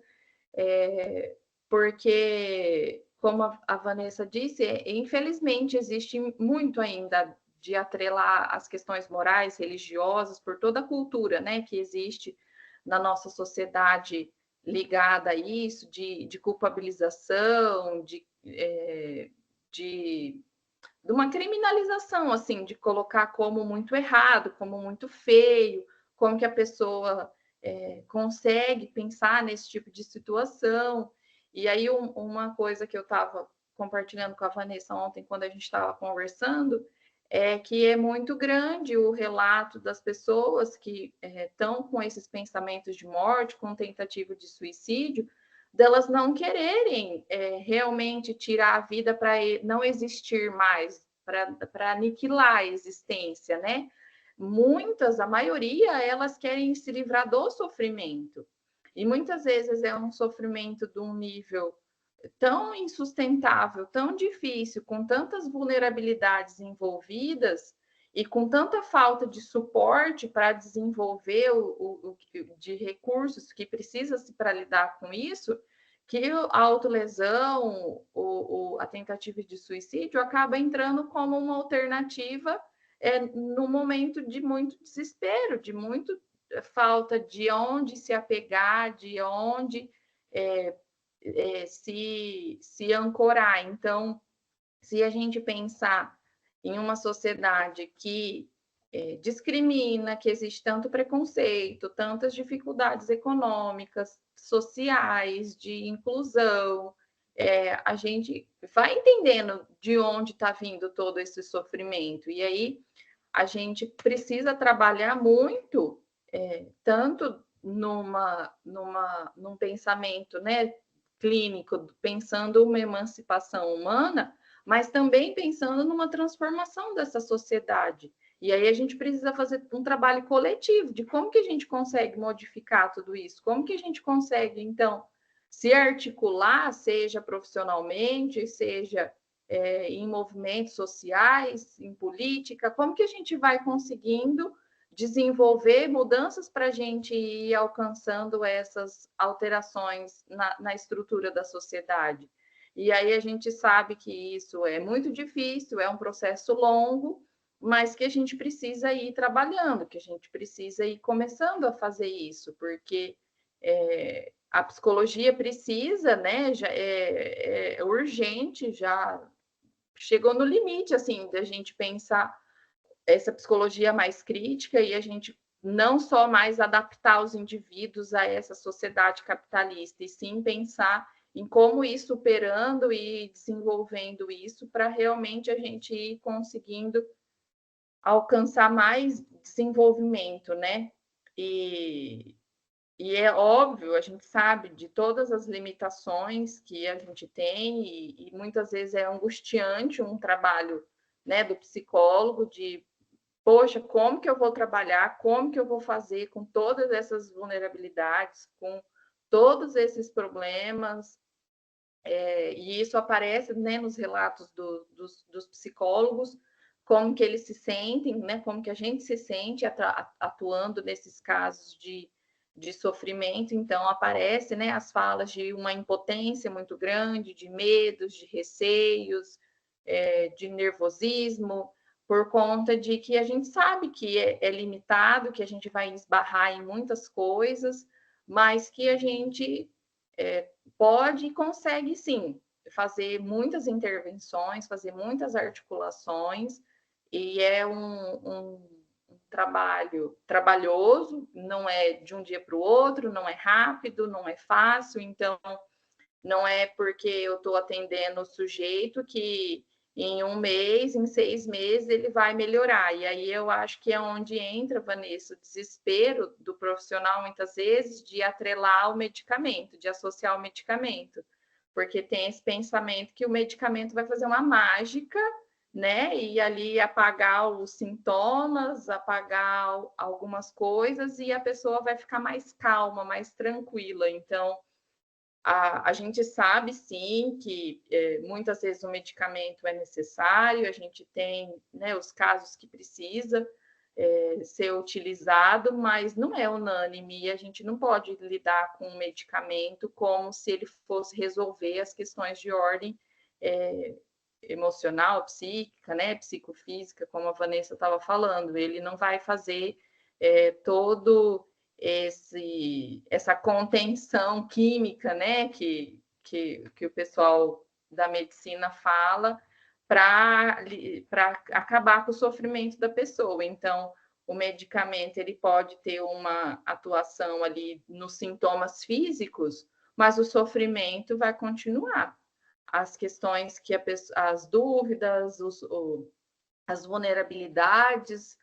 porque, como a Vanessa disse, infelizmente existe muito ainda de atrelar as questões morais, religiosas, por toda a cultura, né, que existe na nossa sociedade ligada a isso, de culpabilização, de uma criminalização, assim, de colocar como muito errado, como muito feio, como que a pessoa consegue pensar nesse tipo de situação. E aí, uma coisa que eu estava compartilhando com a Vanessa ontem, quando a gente estava conversando, é que é muito grande o relato das pessoas que estão com esses pensamentos de morte, com tentativa de suicídio, delas não quererem realmente tirar a vida para não existir mais, para aniquilar a existência, né? Muitas, a maioria, elas querem se livrar do sofrimento. E muitas vezes é um sofrimento de um nível tão insustentável, tão difícil, com tantas vulnerabilidades envolvidas e com tanta falta de suporte para desenvolver de recursos que precisa-se para lidar com isso, que a autolesão, a tentativa de suicídio acaba entrando como uma alternativa no momento de muito desespero, de muito falta de onde se apegar, de onde se ancorar. Então, se a gente pensar em uma sociedade que discrimina, que existe tanto preconceito, tantas dificuldades econômicas, sociais, de inclusão, a gente vai entendendo de onde está vindo todo esse sofrimento. E aí a gente precisa trabalhar muito, tanto num pensamento, né, clínico, pensando uma emancipação humana, mas também pensando numa transformação dessa sociedade. E aí a gente precisa fazer um trabalho coletivo de como que a gente consegue modificar tudo isso, como que a gente consegue, então, se articular, seja profissionalmente, seja em movimentos sociais, em política, como que a gente vai conseguindo desenvolver mudanças para a gente ir alcançando essas alterações na estrutura da sociedade. E aí a gente sabe que isso é muito difícil, é um processo longo, mas que a gente precisa ir trabalhando, que a gente precisa ir começando a fazer isso, porque a psicologia precisa, né? Já é urgente, já chegou no limite, assim, da gente pensar essa psicologia mais crítica e a gente não só mais adaptar os indivíduos a essa sociedade capitalista, e sim pensar em como ir superando e desenvolvendo isso para realmente a gente ir conseguindo alcançar mais desenvolvimento, né? E é óbvio, a gente sabe de todas as limitações que a gente tem e muitas vezes é angustiante um trabalho, né, do psicólogo de poxa, como que eu vou trabalhar, como que eu vou fazer com todas essas vulnerabilidades, com todos esses problemas, e isso aparece, né, nos relatos dos psicólogos, como que eles se sentem, né? Como que a gente se sente atuando nesses casos de sofrimento. Então, aparece, né, as falas de uma impotência muito grande, de medos, de receios, de nervosismo, por conta de que a gente sabe que é limitado, que a gente vai esbarrar em muitas coisas, mas que a gente pode e consegue, sim, fazer muitas intervenções, fazer muitas articulações, e é um trabalho trabalhoso, não é de um dia para o outro, não é rápido, não é fácil, então não é porque eu estou atendendo o sujeito que em 1 mês, em 6 meses, ele vai melhorar. E aí eu acho que é onde entra, Vanessa, o desespero do profissional, muitas vezes, de atrelar o medicamento, de associar o medicamento. Porque tem esse pensamento que o medicamento vai fazer uma mágica, né? E ali apagar os sintomas, apagar algumas coisas, e a pessoa vai ficar mais calma, mais tranquila. Então, a gente sabe, sim, que muitas vezes o medicamento é necessário, a gente tem, né, os casos que precisa ser utilizado, mas não é unânime, e a gente não pode lidar com o medicamento como se ele fosse resolver as questões de ordem emocional, psíquica, né, psicofísica, como a Vanessa estava falando. Ele não vai fazer todo essa contenção química, né, que o pessoal da medicina fala, para acabar com o sofrimento da pessoa. Então, o medicamento ele pode ter uma atuação ali nos sintomas físicos, mas o sofrimento vai continuar. As questões que as dúvidas, as vulnerabilidades,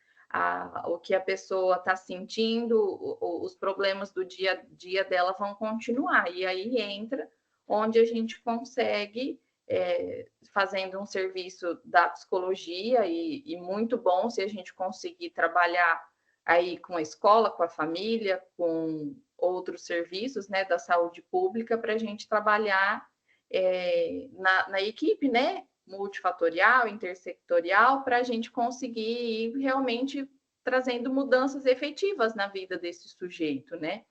o que a pessoa está sentindo, os problemas do dia a dia dela vão continuar. E aí entra onde a gente consegue, fazendo um serviço da psicologia, e muito bom se a gente conseguir trabalhar aí com a escola, com a família, com outros serviços, né, da saúde pública, para a gente trabalhar na equipe, né, multifatorial, intersectorial, para a gente conseguir ir realmente trazendo mudanças efetivas na vida desse sujeito, né?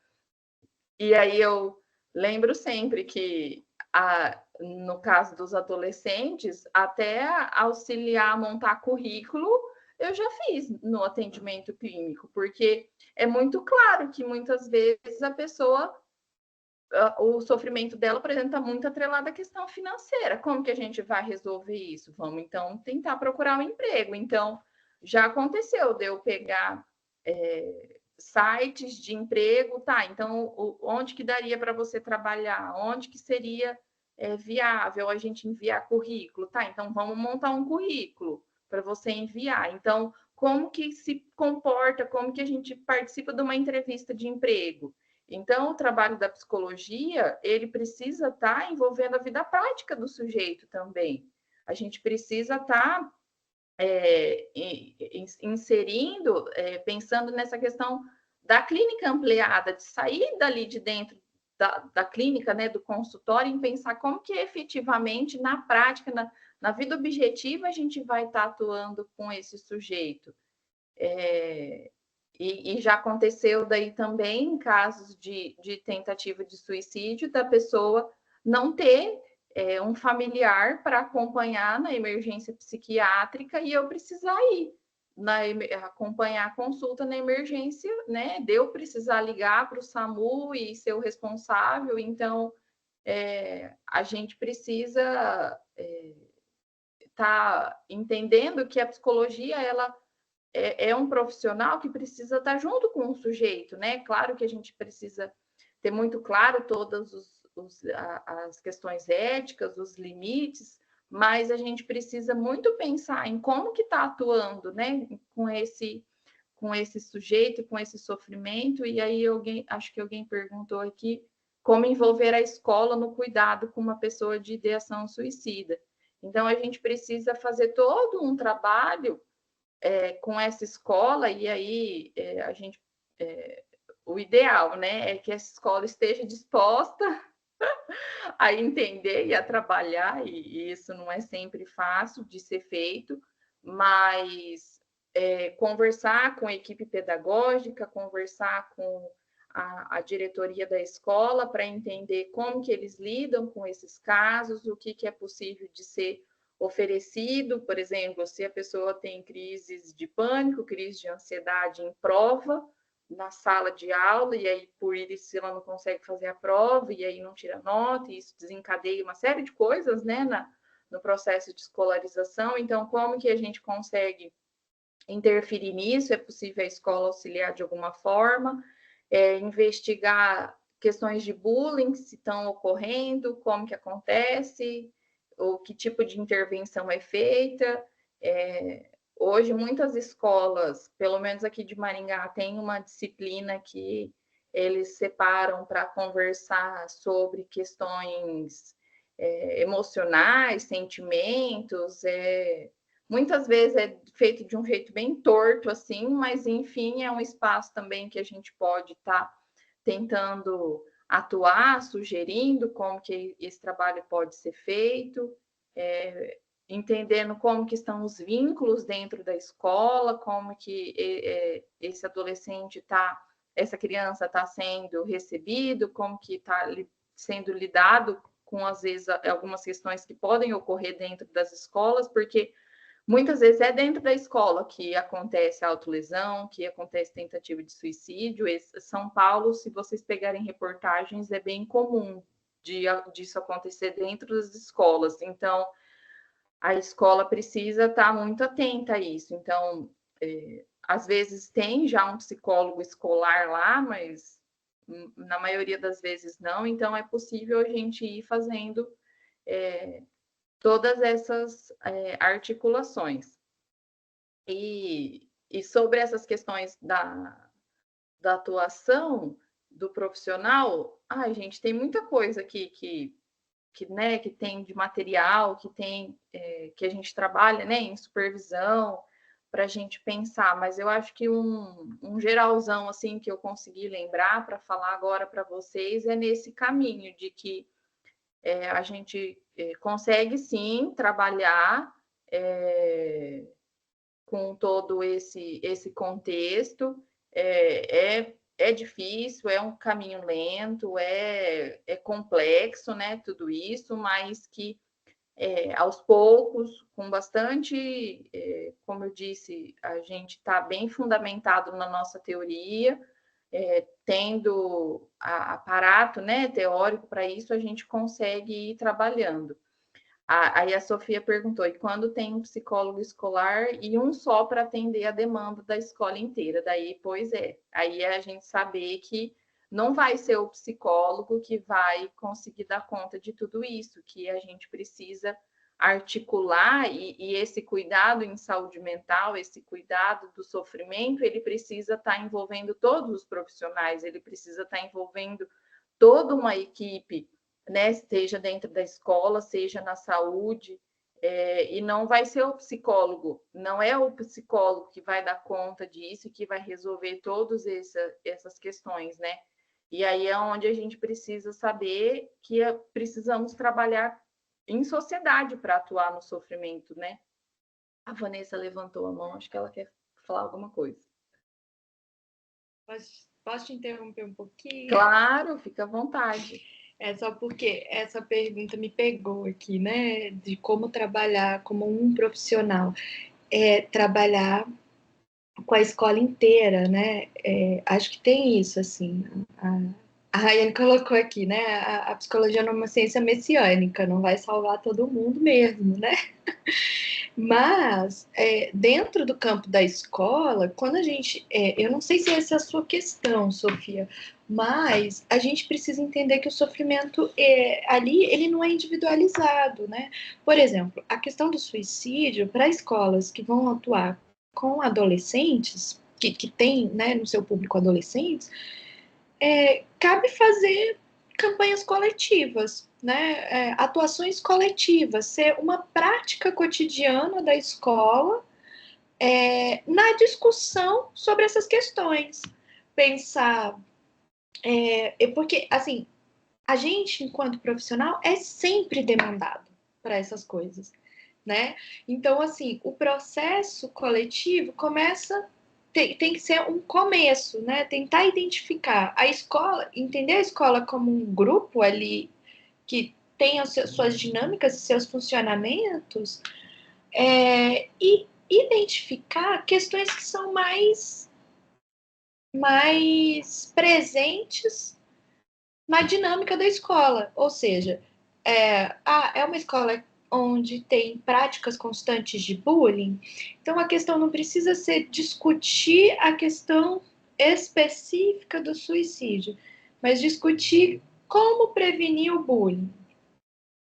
E aí eu lembro sempre que, no caso dos adolescentes, até auxiliar a montar currículo, eu já fiz no atendimento clínico, porque é muito claro que muitas vezes a pessoa, o sofrimento dela, por exemplo, está muito atrelado à questão financeira. Como que a gente vai resolver isso? Vamos, então, tentar procurar um emprego. Então, já aconteceu de eu pegar sites de emprego, tá, então, onde que daria para você trabalhar? Onde que seria viável a gente enviar currículo? Tá, então, vamos montar um currículo para você enviar. Então, como que se comporta, como que a gente participa de uma entrevista de emprego? Então, o trabalho da psicologia, ele precisa estar envolvendo a vida prática do sujeito também. A gente precisa estar inserindo, pensando nessa questão da clínica ampliada, de sair dali de dentro da clínica, né, do consultório, e pensar como que efetivamente, na prática, na vida objetiva, a gente vai estar atuando com esse sujeito. E já aconteceu daí também em casos de tentativa de suicídio, da pessoa não ter um familiar para acompanhar na emergência psiquiátrica, e eu precisar ir acompanhar a consulta na emergência, né? De eu precisar ligar para o SAMU e ser o responsável. Então, a gente precisa estar entendendo que a psicologia, ela é um profissional que precisa estar junto com o sujeito, né? Claro que a gente precisa ter muito claro todas as questões éticas, os limites, mas a gente precisa muito pensar em como que está atuando, né? Com esse sujeito, com esse sofrimento. E aí acho que alguém perguntou aqui como envolver a escola no cuidado com uma pessoa de ideação suicida. Então, a gente precisa fazer todo um trabalho com essa escola, e aí a gente, o ideal, né, é que essa escola esteja disposta a entender e a trabalhar, e isso não é sempre fácil de ser feito, mas conversar com a equipe pedagógica, conversar com a diretoria da escola para entender como que eles lidam com esses casos, o que é possível de ser oferecido, por exemplo, se a pessoa tem crises de pânico, crise de ansiedade em prova, na sala de aula, e aí por isso ela não consegue fazer a prova, e aí não tira nota, e isso desencadeia uma série de coisas, né, no processo de escolarização. Então, como que a gente consegue interferir nisso? É possível a escola auxiliar de alguma forma, investigar questões de bullying, se estão ocorrendo, como que acontece, ou que tipo de intervenção é feita. Hoje, muitas escolas, pelo menos aqui de Maringá, tem uma disciplina que eles separam para conversar sobre questões emocionais, sentimentos. Muitas vezes é feito de um jeito bem torto, assim, mas, enfim, é um espaço também que a gente pode estar tentando atuar, sugerindo como que esse trabalho pode ser feito, entendendo como que estão os vínculos dentro da escola, como que esse adolescente essa criança está sendo recebido, como que está sendo lidado com, às vezes, algumas questões que podem ocorrer dentro das escolas, porque muitas vezes é dentro da escola que acontece a autolesão, que acontece tentativa de suicídio. São Paulo, se vocês pegarem reportagens, é bem comum disso acontecer dentro das escolas. Então, a escola precisa estar muito atenta a isso. Então, às vezes tem já um psicólogo escolar lá, mas na maioria das vezes não. Então, é possível a gente ir fazendo todas essas articulações. E sobre essas questões da atuação do profissional, gente, tem muita coisa que tem de material, que a gente trabalha, né, em supervisão, para a gente pensar, mas eu acho que um geralzão assim que eu consegui lembrar para falar agora para vocês é nesse caminho de que a gente consegue sim trabalhar com todo esse contexto. É difícil, é um caminho lento, é complexo, né, tudo isso, mas que aos poucos, com bastante, como eu disse, a gente está bem fundamentado na nossa teoria, tendo aparato, né, teórico para isso, a gente consegue ir trabalhando. Aí a Sofia perguntou, e quando tem um psicólogo escolar e um só para atender a demanda da escola inteira? Daí, pois aí é a gente saber que não vai ser o psicólogo que vai conseguir dar conta de tudo isso, que a gente precisa articular, e esse cuidado em saúde mental, esse cuidado do sofrimento, ele precisa estar envolvendo todos os profissionais, ele precisa estar envolvendo toda uma equipe, né, seja dentro da escola, seja na saúde, e não vai ser o psicólogo, não é o psicólogo que vai dar conta disso, que vai resolver todas essas questões, né? E aí é onde a gente precisa saber que precisamos trabalhar em sociedade para atuar no sofrimento, né? A Vanessa levantou a mão, acho que ela quer falar alguma coisa. Posso te interromper um pouquinho? Claro, fica à vontade. É só porque essa pergunta me pegou aqui, né? De como trabalhar como um profissional. Trabalhar com a escola inteira, né? Acho que tem isso, assim. A Rayane colocou aqui, né? A psicologia não é uma ciência messiânica, não vai salvar todo mundo mesmo, né? Mas, dentro do campo da escola, quando a gente... eu não sei se essa é a sua questão, Sofia, mas a gente precisa entender que o sofrimento ali, ele não é individualizado, né? Por exemplo, a questão do suicídio, para escolas que vão atuar com adolescentes, que tem, né, no seu público adolescentes, cabe fazer campanhas coletivas, né? Atuações coletivas, ser uma prática cotidiana da escola na discussão sobre essas questões. Pensar, porque, assim, a gente, enquanto profissional, é sempre demandado para essas coisas. né? Então, assim, o processo coletivo tem que ser um começo, né? Tentar identificar a escola, entender a escola como um grupo ali que tem as suas dinâmicas e seus funcionamentos, e identificar questões que são mais presentes na dinâmica da escola. Ou seja, é uma escola onde tem práticas constantes de bullying, então a questão não precisa ser discutir a questão específica do suicídio, mas discutir como prevenir o bullying,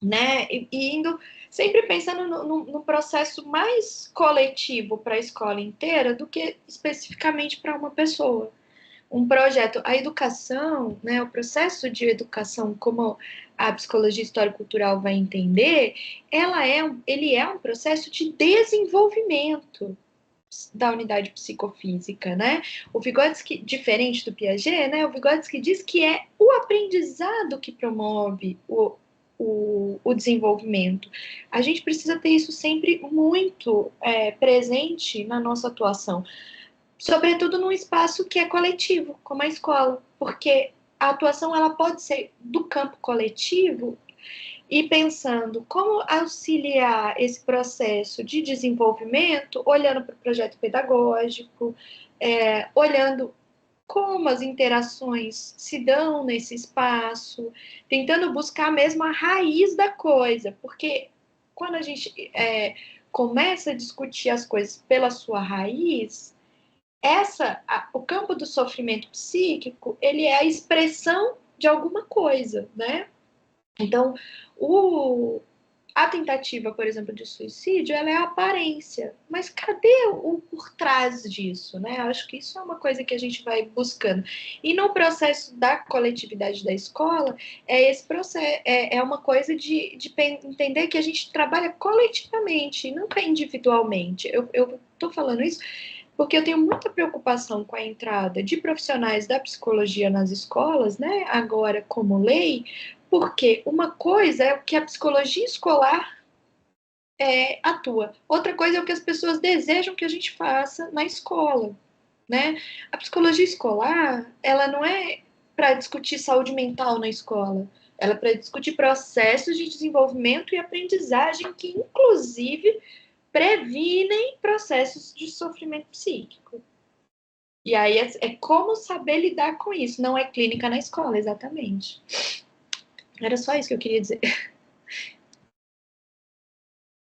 né? E indo sempre pensando no processo mais coletivo para a escola inteira do que especificamente para uma pessoa. Um projeto, a educação, né, o processo de educação, como a psicologia histórico-cultural vai entender, ele é um processo de desenvolvimento da unidade psicofísica, né? O Vygotsky, diferente do Piaget, né? O Vygotsky diz que é o aprendizado que promove o desenvolvimento. A gente precisa ter isso sempre muito presente na nossa atuação, sobretudo num espaço que é coletivo, como a escola, porque a atuação ela pode ser do campo coletivo e pensando como auxiliar esse processo de desenvolvimento, olhando para o projeto pedagógico, olhando como as interações se dão nesse espaço, tentando buscar mesmo a raiz da coisa, porque quando a gente começa a discutir as coisas pela sua raiz, o campo do sofrimento psíquico, ele é a expressão de alguma coisa, né? Então, a tentativa, por exemplo, de suicídio, ela é a aparência. Mas cadê o por trás disso, né? Acho que isso é uma coisa que a gente vai buscando. E no processo da coletividade da escola, esse processo é uma coisa de entender que a gente trabalha coletivamente, nunca individualmente. Eu estou falando isso porque eu tenho muita preocupação com a entrada de profissionais da psicologia nas escolas, né? Agora como lei, porque uma coisa é o que a psicologia escolar atua, outra coisa é o que as pessoas desejam que a gente faça na escola, né? A psicologia escolar, ela não é para discutir saúde mental na escola, ela é para discutir processos de desenvolvimento e aprendizagem que, inclusive, previnem processos de sofrimento psíquico. E aí é como saber lidar com isso, não é clínica na escola, exatamente. Era só isso que eu queria dizer.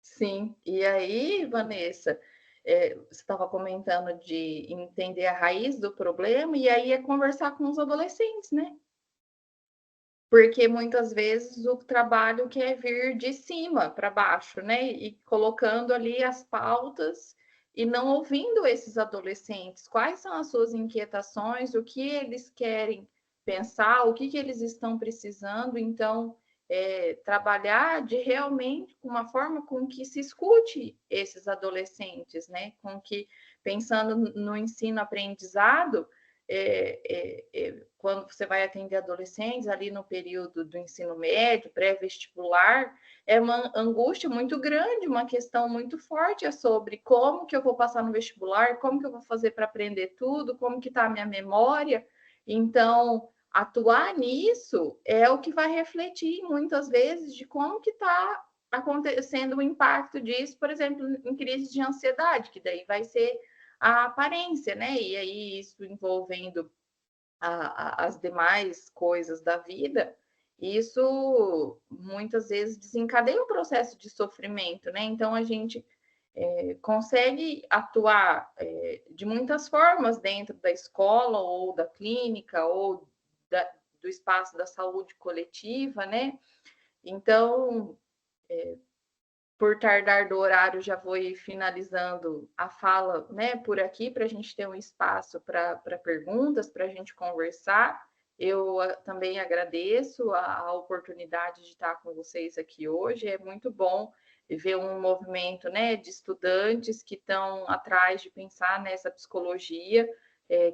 Sim, e aí, Vanessa, você estava comentando de entender a raiz do problema, e aí é conversar com os adolescentes, né? Porque muitas vezes o trabalho quer vir de cima para baixo, né? E colocando ali as pautas e não ouvindo esses adolescentes. Quais são as suas inquietações, o que eles querem pensar, o que eles estão precisando. Então, trabalhar de realmente com uma forma com que se escute esses adolescentes, né? Com que, pensando no ensino-aprendizado, quando você vai atender adolescentes ali no período do ensino médio, pré-vestibular, é uma angústia muito grande, uma questão muito forte sobre como que eu vou passar no vestibular, como que eu vou fazer para aprender tudo, como que está a minha memória. Então, atuar nisso é o que vai refletir muitas vezes de como que está acontecendo o impacto disso, por exemplo, em crise de ansiedade, que daí vai ser a aparência, né? E aí isso envolvendo as demais coisas da vida, isso muitas vezes desencadeia um processo de sofrimento, né? Então a gente consegue atuar de muitas formas dentro da escola ou da clínica ou do espaço da saúde coletiva, né? Então, por tardar do horário, já vou ir finalizando a fala, né, por aqui, para a gente ter um espaço para perguntas, para a gente conversar. Eu também agradeço a oportunidade de estar com vocês aqui hoje. É muito bom ver um movimento, né, de estudantes que estão atrás de pensar nessa psicologia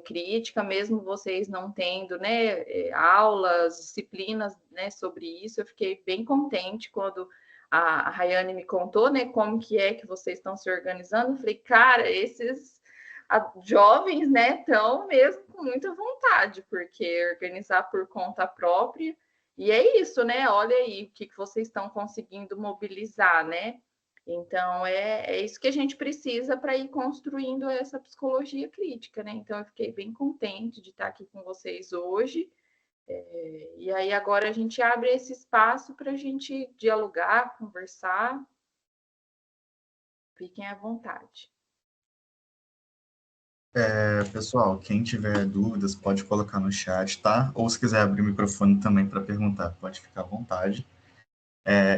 crítica, mesmo vocês não tendo, né, aulas, disciplinas, né, sobre isso. Eu fiquei bem contente quando a Rayane me contou, né, como que é que vocês estão se organizando. Eu falei, cara, esses jovens, né, estão mesmo com muita vontade, porque organizar por conta própria, e é isso, né? Olha aí o que vocês estão conseguindo mobilizar, né? Então, é isso que a gente precisa para ir construindo essa psicologia crítica, né? Então, eu fiquei bem contente de estar aqui com vocês hoje. E aí, agora a gente abre esse espaço para a gente dialogar, conversar. Fiquem à vontade. Pessoal, quem tiver dúvidas pode colocar no chat, tá? Ou se quiser abrir o microfone também para perguntar, pode ficar à vontade.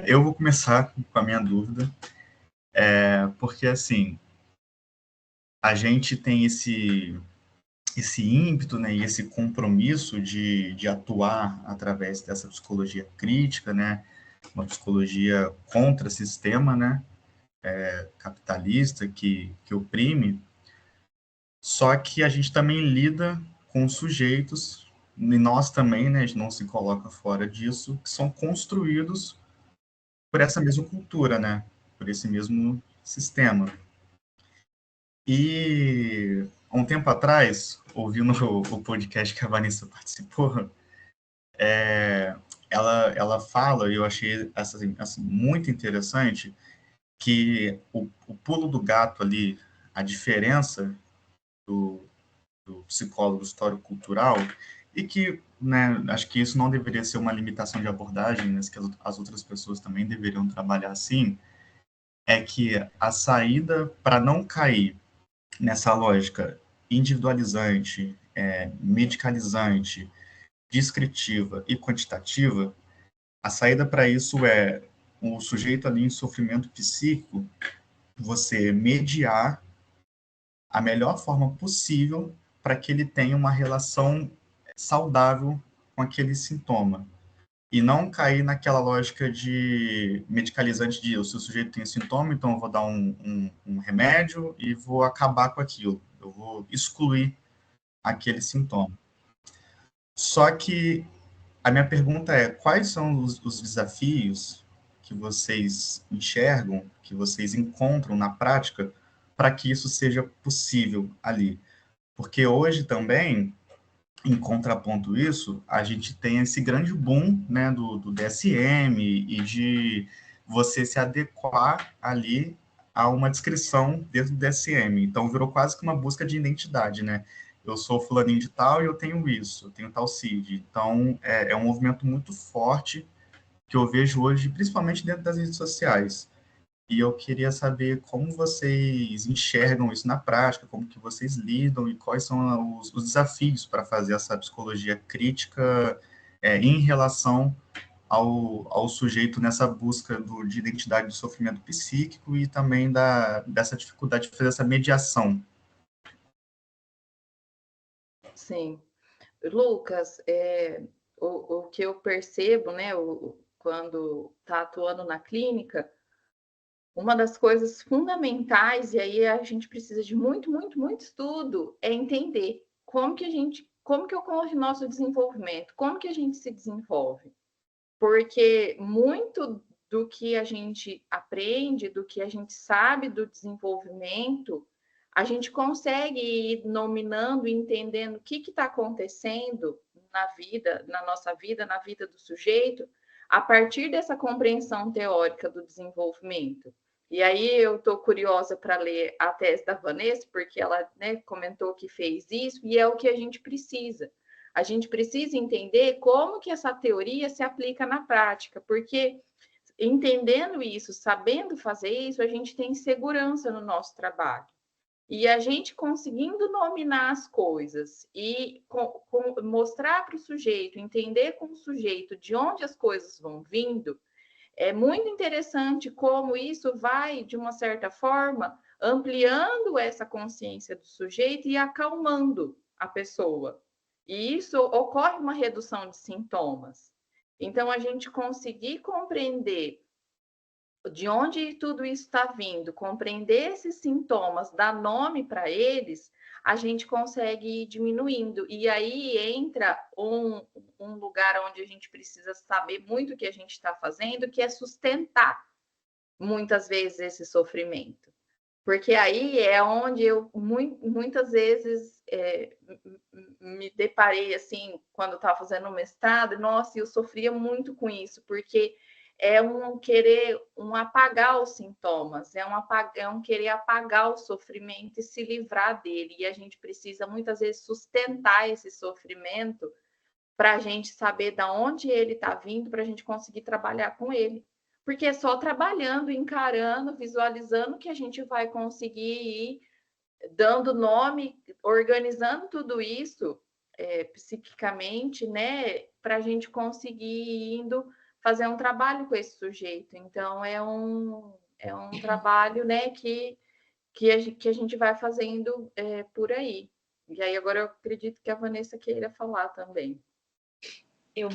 Eu vou começar com a minha dúvida, porque assim, a gente tem esse ímpeto, né, e esse compromisso de atuar através dessa psicologia crítica, né, uma psicologia contra o sistema, né, capitalista que oprime. Só que a gente também lida com sujeitos, e nós também, né, a gente não se coloca fora disso, que são construídos por essa mesma cultura, né, por esse mesmo sistema. E há um tempo atrás, ouvindo o podcast que a Vanessa participou, ela fala, e eu achei assim, muito interessante, que o pulo do gato ali, a diferença do psicólogo histórico-cultural, e que, né, acho que isso não deveria ser uma limitação de abordagem, né, que as outras pessoas também deveriam trabalhar assim, é que a saída para não cair nessa lógica individualizante, medicalizante, descritiva e quantitativa, a saída para isso é o sujeito ali em sofrimento psíquico, você mediar a melhor forma possível para que ele tenha uma relação saudável com aquele sintoma. E não cair naquela lógica de medicalizante de se o sujeito tem sintoma, então eu vou dar um remédio e vou acabar com aquilo. Eu vou excluir aquele sintoma. Só que a minha pergunta é, quais são os desafios que vocês enxergam, que vocês encontram na prática, para que isso seja possível ali? Porque hoje também, em contraponto a isso, a gente tem esse grande boom, né, do DSM e de você se adequar ali a uma descrição dentro do DSM. Então, virou quase que uma busca de identidade, né? Eu sou fulaninho de tal e eu tenho isso, eu tenho tal CID. Então, é um movimento muito forte que eu vejo hoje, principalmente dentro das redes sociais. E eu queria saber como vocês enxergam isso na prática, como que vocês lidam e quais são os desafios para fazer essa psicologia crítica em relação ao sujeito nessa busca de identidade do sofrimento psíquico e também dessa dificuldade de fazer essa mediação. Sim. Lucas, o que eu percebo, né, quando está atuando na clínica, uma das coisas fundamentais, e aí a gente precisa de muito, muito, muito estudo, é entender como que ocorre o nosso desenvolvimento, como que a gente se desenvolve. Porque muito do que a gente aprende, do que a gente sabe do desenvolvimento, a gente consegue ir nominando, entendendo o que está acontecendo na nossa vida, na vida do sujeito, a partir dessa compreensão teórica do desenvolvimento. E aí eu estou curiosa para ler a tese da Vanessa, porque ela, né, comentou que fez isso, e é o que a gente precisa. A gente precisa entender como que essa teoria se aplica na prática, porque entendendo isso, sabendo fazer isso, a gente tem segurança no nosso trabalho. E a gente conseguindo nominar as coisas e mostrar para o sujeito, entender com o sujeito de onde as coisas vão vindo, é muito interessante como isso vai, de uma certa forma, ampliando essa consciência do sujeito e acalmando a pessoa. E isso ocorre uma redução de sintomas. Então, a gente conseguir compreender de onde tudo isso está vindo, compreender esses sintomas, dar nome para eles, a gente consegue ir diminuindo. E aí entra um lugar onde a gente precisa saber muito o que a gente está fazendo, que é sustentar muitas vezes esse sofrimento. Porque aí é onde eu muitas vezes me deparei assim, quando eu estava fazendo o mestrado, nossa, eu sofria muito com isso, porque é um apagar os sintomas, é um querer apagar o sofrimento e se livrar dele. E a gente precisa muitas vezes sustentar esse sofrimento para a gente saber de onde ele está vindo, para a gente conseguir trabalhar com ele. Porque é só trabalhando, encarando, visualizando que a gente vai conseguir ir dando nome, organizando tudo isso psiquicamente, né, para a gente conseguir ir indo fazer um trabalho com esse sujeito. Então, é um trabalho, né, que a gente vai fazendo por aí. E aí, agora eu acredito que a Vanessa queira falar também. Eu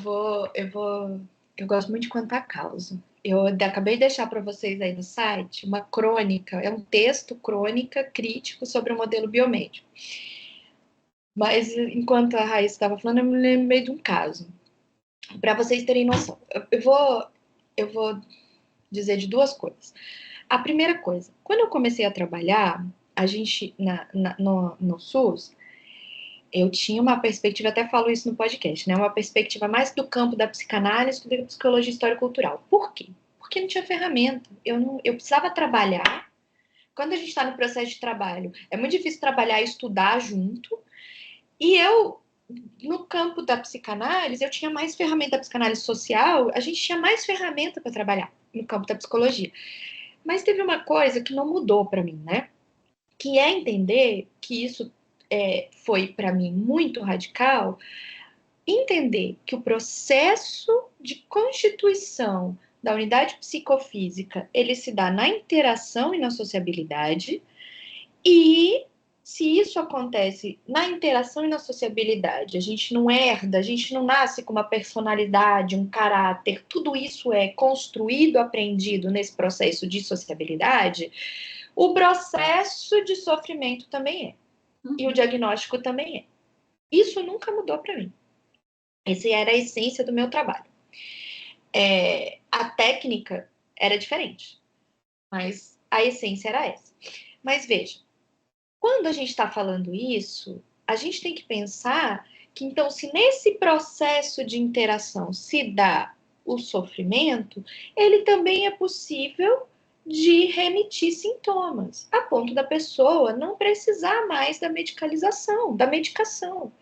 gosto muito de contar causa. Eu acabei de deixar para vocês aí no site uma crônica, é um texto crônica crítico sobre o modelo biomédico. Mas enquanto a Raíssa estava falando, eu me lembrei de um caso. Para vocês terem noção, eu vou dizer de duas coisas. A primeira coisa, quando eu comecei a trabalhar, a gente no SUS, eu tinha uma perspectiva, até falo isso no podcast, né? Uma perspectiva mais do campo da psicanálise do que da psicologia histórico-cultural. Por quê? Porque não tinha ferramenta. Eu precisava trabalhar. Quando a gente está no processo de trabalho, é muito difícil trabalhar e estudar junto. E no campo da psicanálise, eu tinha mais ferramenta da psicanálise social, a gente tinha mais ferramenta para trabalhar no campo da psicologia. Mas teve uma coisa que não mudou para mim, né? Que é entender que isso foi para mim muito radical, entender que o processo de constituição da unidade psicofísica ele se dá na interação e na sociabilidade, e se isso acontece na interação e na sociabilidade, a gente não herda, a gente não nasce com uma personalidade, um caráter, tudo isso é construído, aprendido nesse processo de sociabilidade, o processo de sofrimento também é. E o diagnóstico também é. Isso nunca mudou para mim. Essa era a essência do meu trabalho. A técnica era diferente, mas a essência era essa. Mas veja, quando a gente está falando isso, a gente tem que pensar que, então, se nesse processo de interação se dá o sofrimento, ele também é possível de remitir sintomas, a ponto da pessoa não precisar mais da medicalização, da medicação.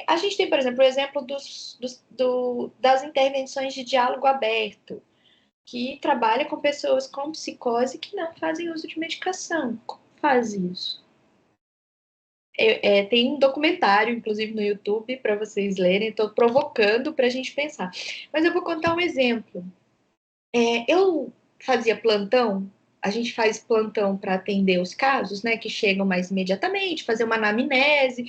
A gente tem, por exemplo, o exemplo das intervenções de diálogo aberto, que trabalha com pessoas com psicose que não fazem uso de medicação. Como faz isso? Tem um documentário, inclusive, no YouTube, para vocês lerem. Estou provocando para a gente pensar. Mas eu vou contar um exemplo. Eu fazia plantão, a gente faz plantão para atender os casos, né, que chegam mais imediatamente, fazer uma anamnese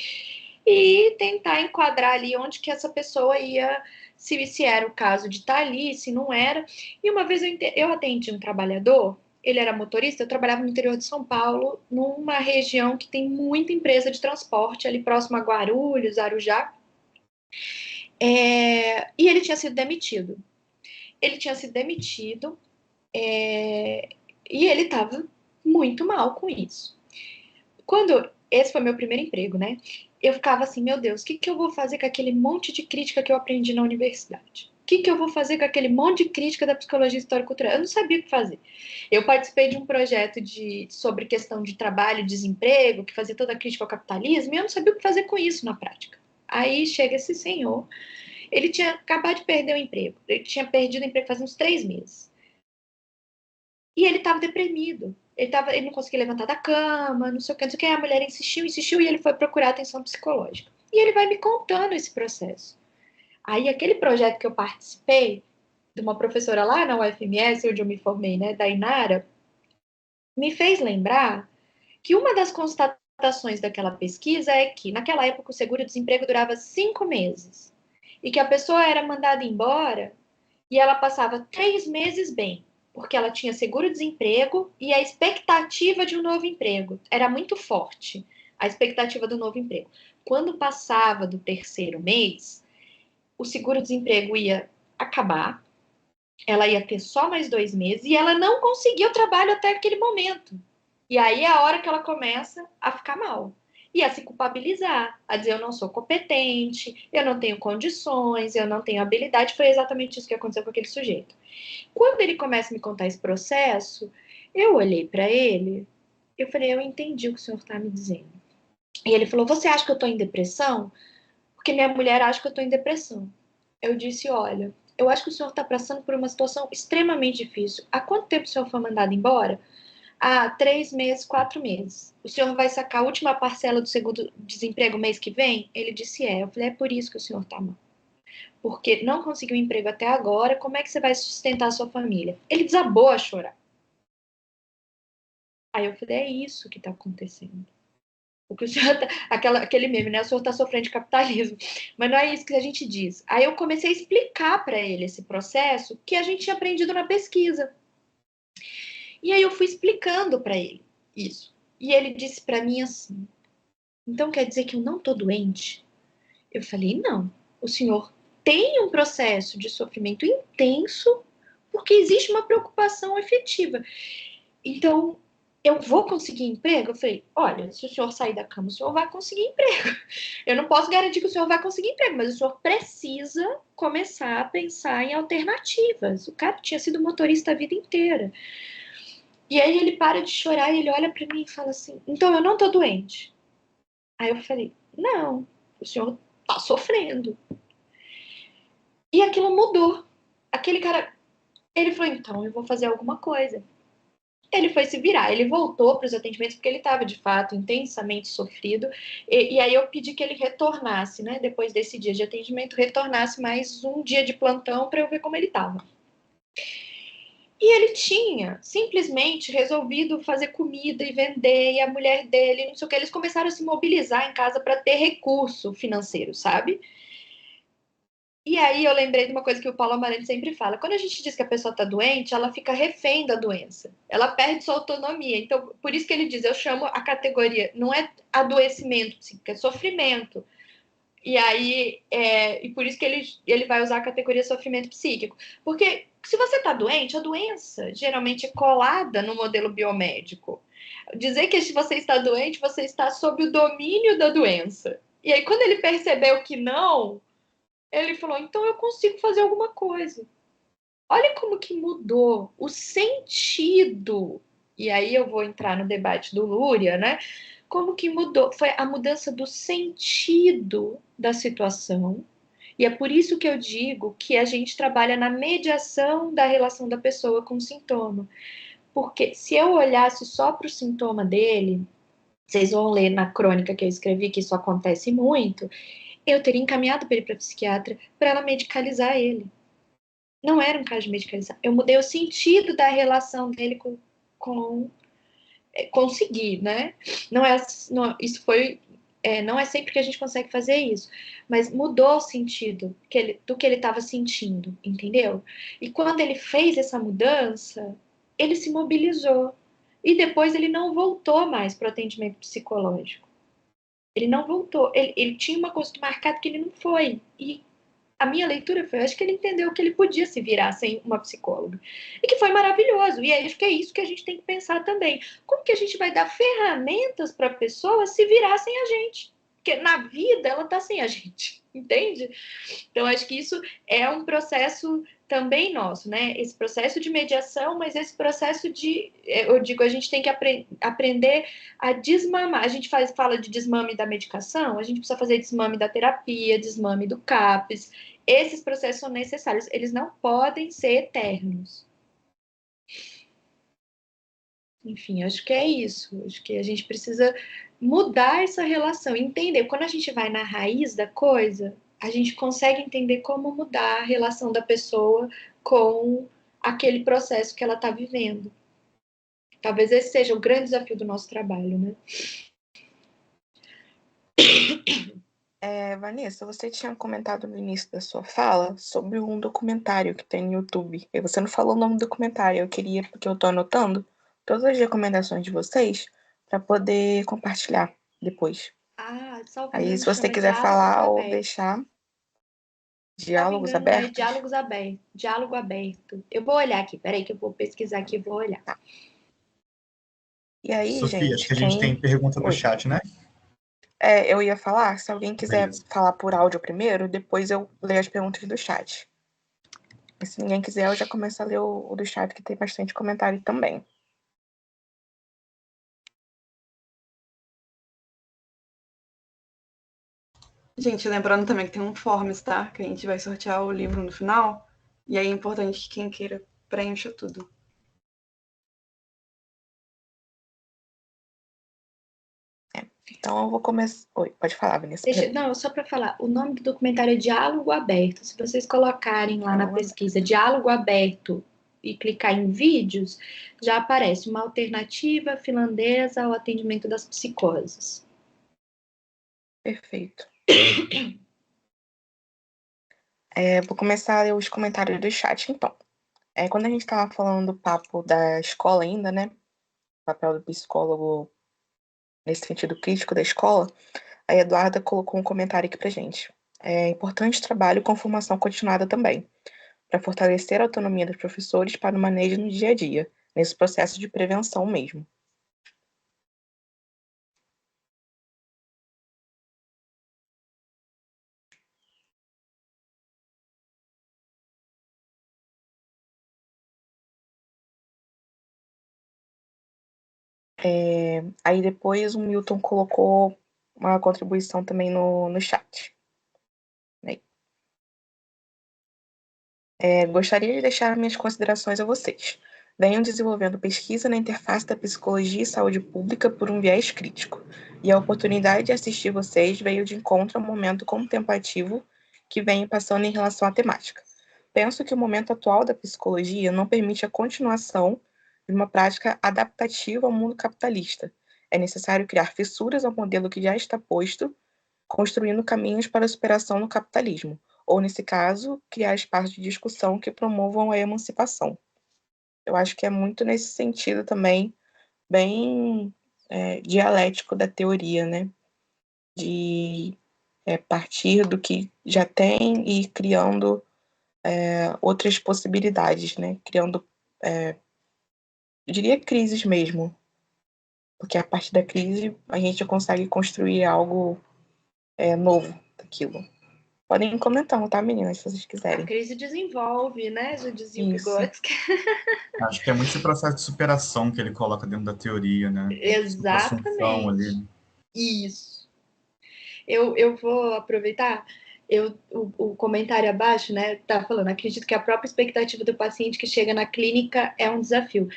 e tentar enquadrar ali onde que essa pessoa ia, se era o caso de estar ali, se não era. E uma vez eu atendi um trabalhador, ele era motorista, eu trabalhava no interior de São Paulo, numa região que tem muita empresa de transporte, ali próximo a Guarulhos, Arujá, e ele tinha sido demitido. E ele estava muito mal com isso. Esse foi meu primeiro emprego, né? Eu ficava assim, meu Deus, o que eu vou fazer com aquele monte de crítica que eu aprendi na universidade? O que eu vou fazer com aquele monte de crítica da psicologia histórico-cultural? Eu não sabia o que fazer. Eu participei de um projeto sobre questão de trabalho e desemprego, que fazia toda a crítica ao capitalismo, e eu não sabia o que fazer com isso na prática. Aí chega esse senhor, ele tinha acabado de perder o emprego. Ele tinha perdido o emprego faz uns 3 meses. E ele estava deprimido. Ele não conseguia levantar da cama, não sei o que, não sei o que. A mulher insistiu e ele foi procurar atenção psicológica. E ele vai me contando esse processo. Aí, aquele projeto que eu participei, de uma professora lá na UFMS, onde eu me formei, né, da Inara, me fez lembrar que uma das constatações daquela pesquisa é que, naquela época, o seguro-desemprego durava 5 meses. E que a pessoa era mandada embora e ela passava 3 meses bem, porque ela tinha seguro-desemprego e a expectativa de um novo emprego era muito forte, a expectativa do novo emprego. Quando passava do 3º mês, o seguro-desemprego ia acabar ela ia ter só mais 2 meses e ela não conseguiu o trabalho até aquele momento. E aí é a hora que ela começa a ficar mal. E a se culpabilizar, a dizer eu não sou competente, eu não tenho condições, eu não tenho habilidade. Foi exatamente isso que aconteceu com aquele sujeito. Quando ele começa a me contar esse processo, eu olhei para ele, eu falei, eu entendi o que o senhor está me dizendo. E ele falou, você acha que eu estou em depressão? Porque minha mulher acha que eu estou em depressão. Eu disse, olha, eu acho que o senhor está passando por uma situação extremamente difícil. Há quanto tempo o senhor foi mandado embora? Há 3 meses, 4 meses. O senhor vai sacar a última parcela do segundo desemprego mês que vem? Ele disse, é. Eu falei, é por isso que o senhor está mal. Porque não conseguiu emprego até agora, como é que você vai sustentar a sua família? Ele desabou a chorar. Aí eu falei, é isso que está acontecendo. O que o senhor tá, aquele meme, né? O senhor está sofrendo de capitalismo. Mas não é isso que a gente diz. Aí eu comecei a explicar para ele esse processo que a gente tinha aprendido na pesquisa. E aí eu fui explicando para ele isso. E ele disse para mim assim: então quer dizer que eu não estou doente? Eu falei: não. O senhor tem um processo de sofrimento intenso porque existe uma preocupação efetiva. Então, eu vou conseguir emprego? Eu falei, olha, se o senhor sair da cama, o senhor vai conseguir emprego. Eu não posso garantir que o senhor vai conseguir emprego, mas o senhor precisa começar a pensar em alternativas. O cara tinha sido motorista a vida inteira. E aí ele para de chorar e ele olha para mim e fala assim, então eu não tô doente. Aí eu falei, não, o senhor tá sofrendo. E aquilo mudou. Aquele cara, ele falou, então eu vou fazer alguma coisa. Ele foi se virar, ele voltou para os atendimentos porque ele estava de fato intensamente sofrido. E aí eu pedi que ele retornasse, né? Depois desse dia de atendimento, retornasse mais um dia de plantão para eu ver como ele estava. E ele tinha simplesmente resolvido fazer comida e vender, e a mulher dele, não sei o que, eles começaram a se mobilizar em casa para ter recurso financeiro, sabe? E aí eu lembrei de uma coisa que o Paulo Amarante sempre fala. Quando a gente diz que a pessoa está doente, ela fica refém da doença. Ela perde sua autonomia. Então, por isso que ele diz, eu chamo a categoria, não é adoecimento psíquico, é sofrimento. E aí, e por isso que ele vai usar a categoria sofrimento psíquico. Porque se você está doente, a doença geralmente é colada no modelo biomédico. Dizer que se você está doente, você está sob o domínio da doença. E aí, quando ele percebeu que não, ele falou, então eu consigo fazer alguma coisa. Olha como que mudou o sentido. E aí eu vou entrar no debate do Lúria, né? Como que mudou? Foi a mudança do sentido da situação. E é por isso que eu digo que a gente trabalha na mediação da relação da pessoa com o sintoma. Porque se eu olhasse só para o sintoma dele, vocês vão ler na crônica que eu escrevi que isso acontece muito, eu teria encaminhado para ele para psiquiatra para ela medicalizar ele. Não era um caso de medicalizar. Eu mudei o sentido da relação dele com conseguir, né? Não é, não, isso foi, não é sempre que a gente consegue fazer isso, mas mudou o sentido do que ele estava sentindo, entendeu? E quando ele fez essa mudança, ele se mobilizou. E depois ele não voltou mais para o atendimento psicológico. Ele não voltou. Ele tinha uma consulta marcada que ele não foi. E a minha leitura foi, eu acho que ele entendeu que ele podia se virar sem uma psicóloga. E que foi maravilhoso. E acho que é isso que a gente tem que pensar também. Como que a gente vai dar ferramentas para a pessoa se virar sem a gente? Porque na vida ela está sem a gente, entende? Então, acho que isso é um processo também nosso, né? Esse processo de mediação, mas esse processo eu digo, a gente tem que aprender a desmamar. A gente fala de desmame da medicação, a gente precisa fazer desmame da terapia, desmame do CAPS. Esses processos são necessários, eles não podem ser eternos. Enfim, acho que é isso. Acho que a gente precisa mudar essa relação, entender. Quando a gente vai na raiz da coisa, a gente consegue entender como mudar a relação da pessoa com aquele processo que ela está vivendo. Talvez esse seja o grande desafio do nosso trabalho, né? Vanessa, você tinha comentado no início da sua fala sobre um documentário que tem no YouTube. E você não falou o nome do documentário. Eu queria, porque eu tô anotando todas as recomendações de vocês para poder compartilhar depois. Ah, salvo Aí, engano, se você chama quiser Diálogos falar ou Abertos. deixar. Diálogos Se não me engano, abertos? Diálogo aberto. Eu vou olhar aqui, peraí que eu vou pesquisar aqui e vou olhar. Tá. E aí, Sofia, acho gente, que a gente tem pergunta do Oi. chat, né? Eu ia falar, se alguém quiser Beleza. falar por áudio primeiro, depois eu leio as perguntas do chat. E se ninguém quiser, eu já começo a ler o do chat, que tem bastante comentário também. Gente, lembrando também que tem um forms, tá? Que a gente vai sortear o livro no final. E aí é importante que quem queira preencha tudo. Então eu vou começar. Oi, pode falar, Vanessa. Não, só para falar, o nome do documentário é Diálogo Aberto. Se vocês colocarem lá na pesquisa Diálogo Aberto e clicar em vídeos, já aparece uma alternativa finlandesa ao atendimento das psicoses. Perfeito. Vou começar a ler os comentários do chat, então. Quando a gente estava falando do papo da escola ainda, né? O papel do psicólogo nesse sentido crítico da escola, a Eduarda colocou um comentário aqui pra gente. É importante trabalho com formação continuada também, para fortalecer a autonomia dos professores para o manejo no dia a dia, nesse processo de prevenção mesmo. Aí depois o Milton colocou uma contribuição também no chat. Gostaria de deixar minhas considerações a vocês. Venho desenvolvendo pesquisa na interface da psicologia e saúde pública por um viés crítico, e a oportunidade de assistir vocês veio de encontro ao momento contemplativo que venho passando em relação à temática. Penso que o momento atual da psicologia não permite a continuação de uma prática adaptativa ao mundo capitalista. É necessário criar fissuras ao modelo que já está posto, construindo caminhos para a superação do capitalismo, ou, nesse caso, criar espaços de discussão que promovam a emancipação. Eu acho que é muito nesse sentido também, bem dialético da teoria, né? De partir do que já tem e ir criando outras possibilidades, né? Criando, eu diria, crises mesmo, porque a partir da crise a gente consegue construir algo novo daquilo. Podem comentar, tá, meninas, se vocês quiserem. A crise desenvolve, né? Já dizia o Isso. Vygotsky. Acho que é muito esse processo de superação que ele coloca dentro da teoria, né? Exatamente. Ali. Isso. Eu vou aproveitar. O comentário abaixo, né, tá falando, acredito que a própria expectativa do paciente que chega na clínica é um desafio.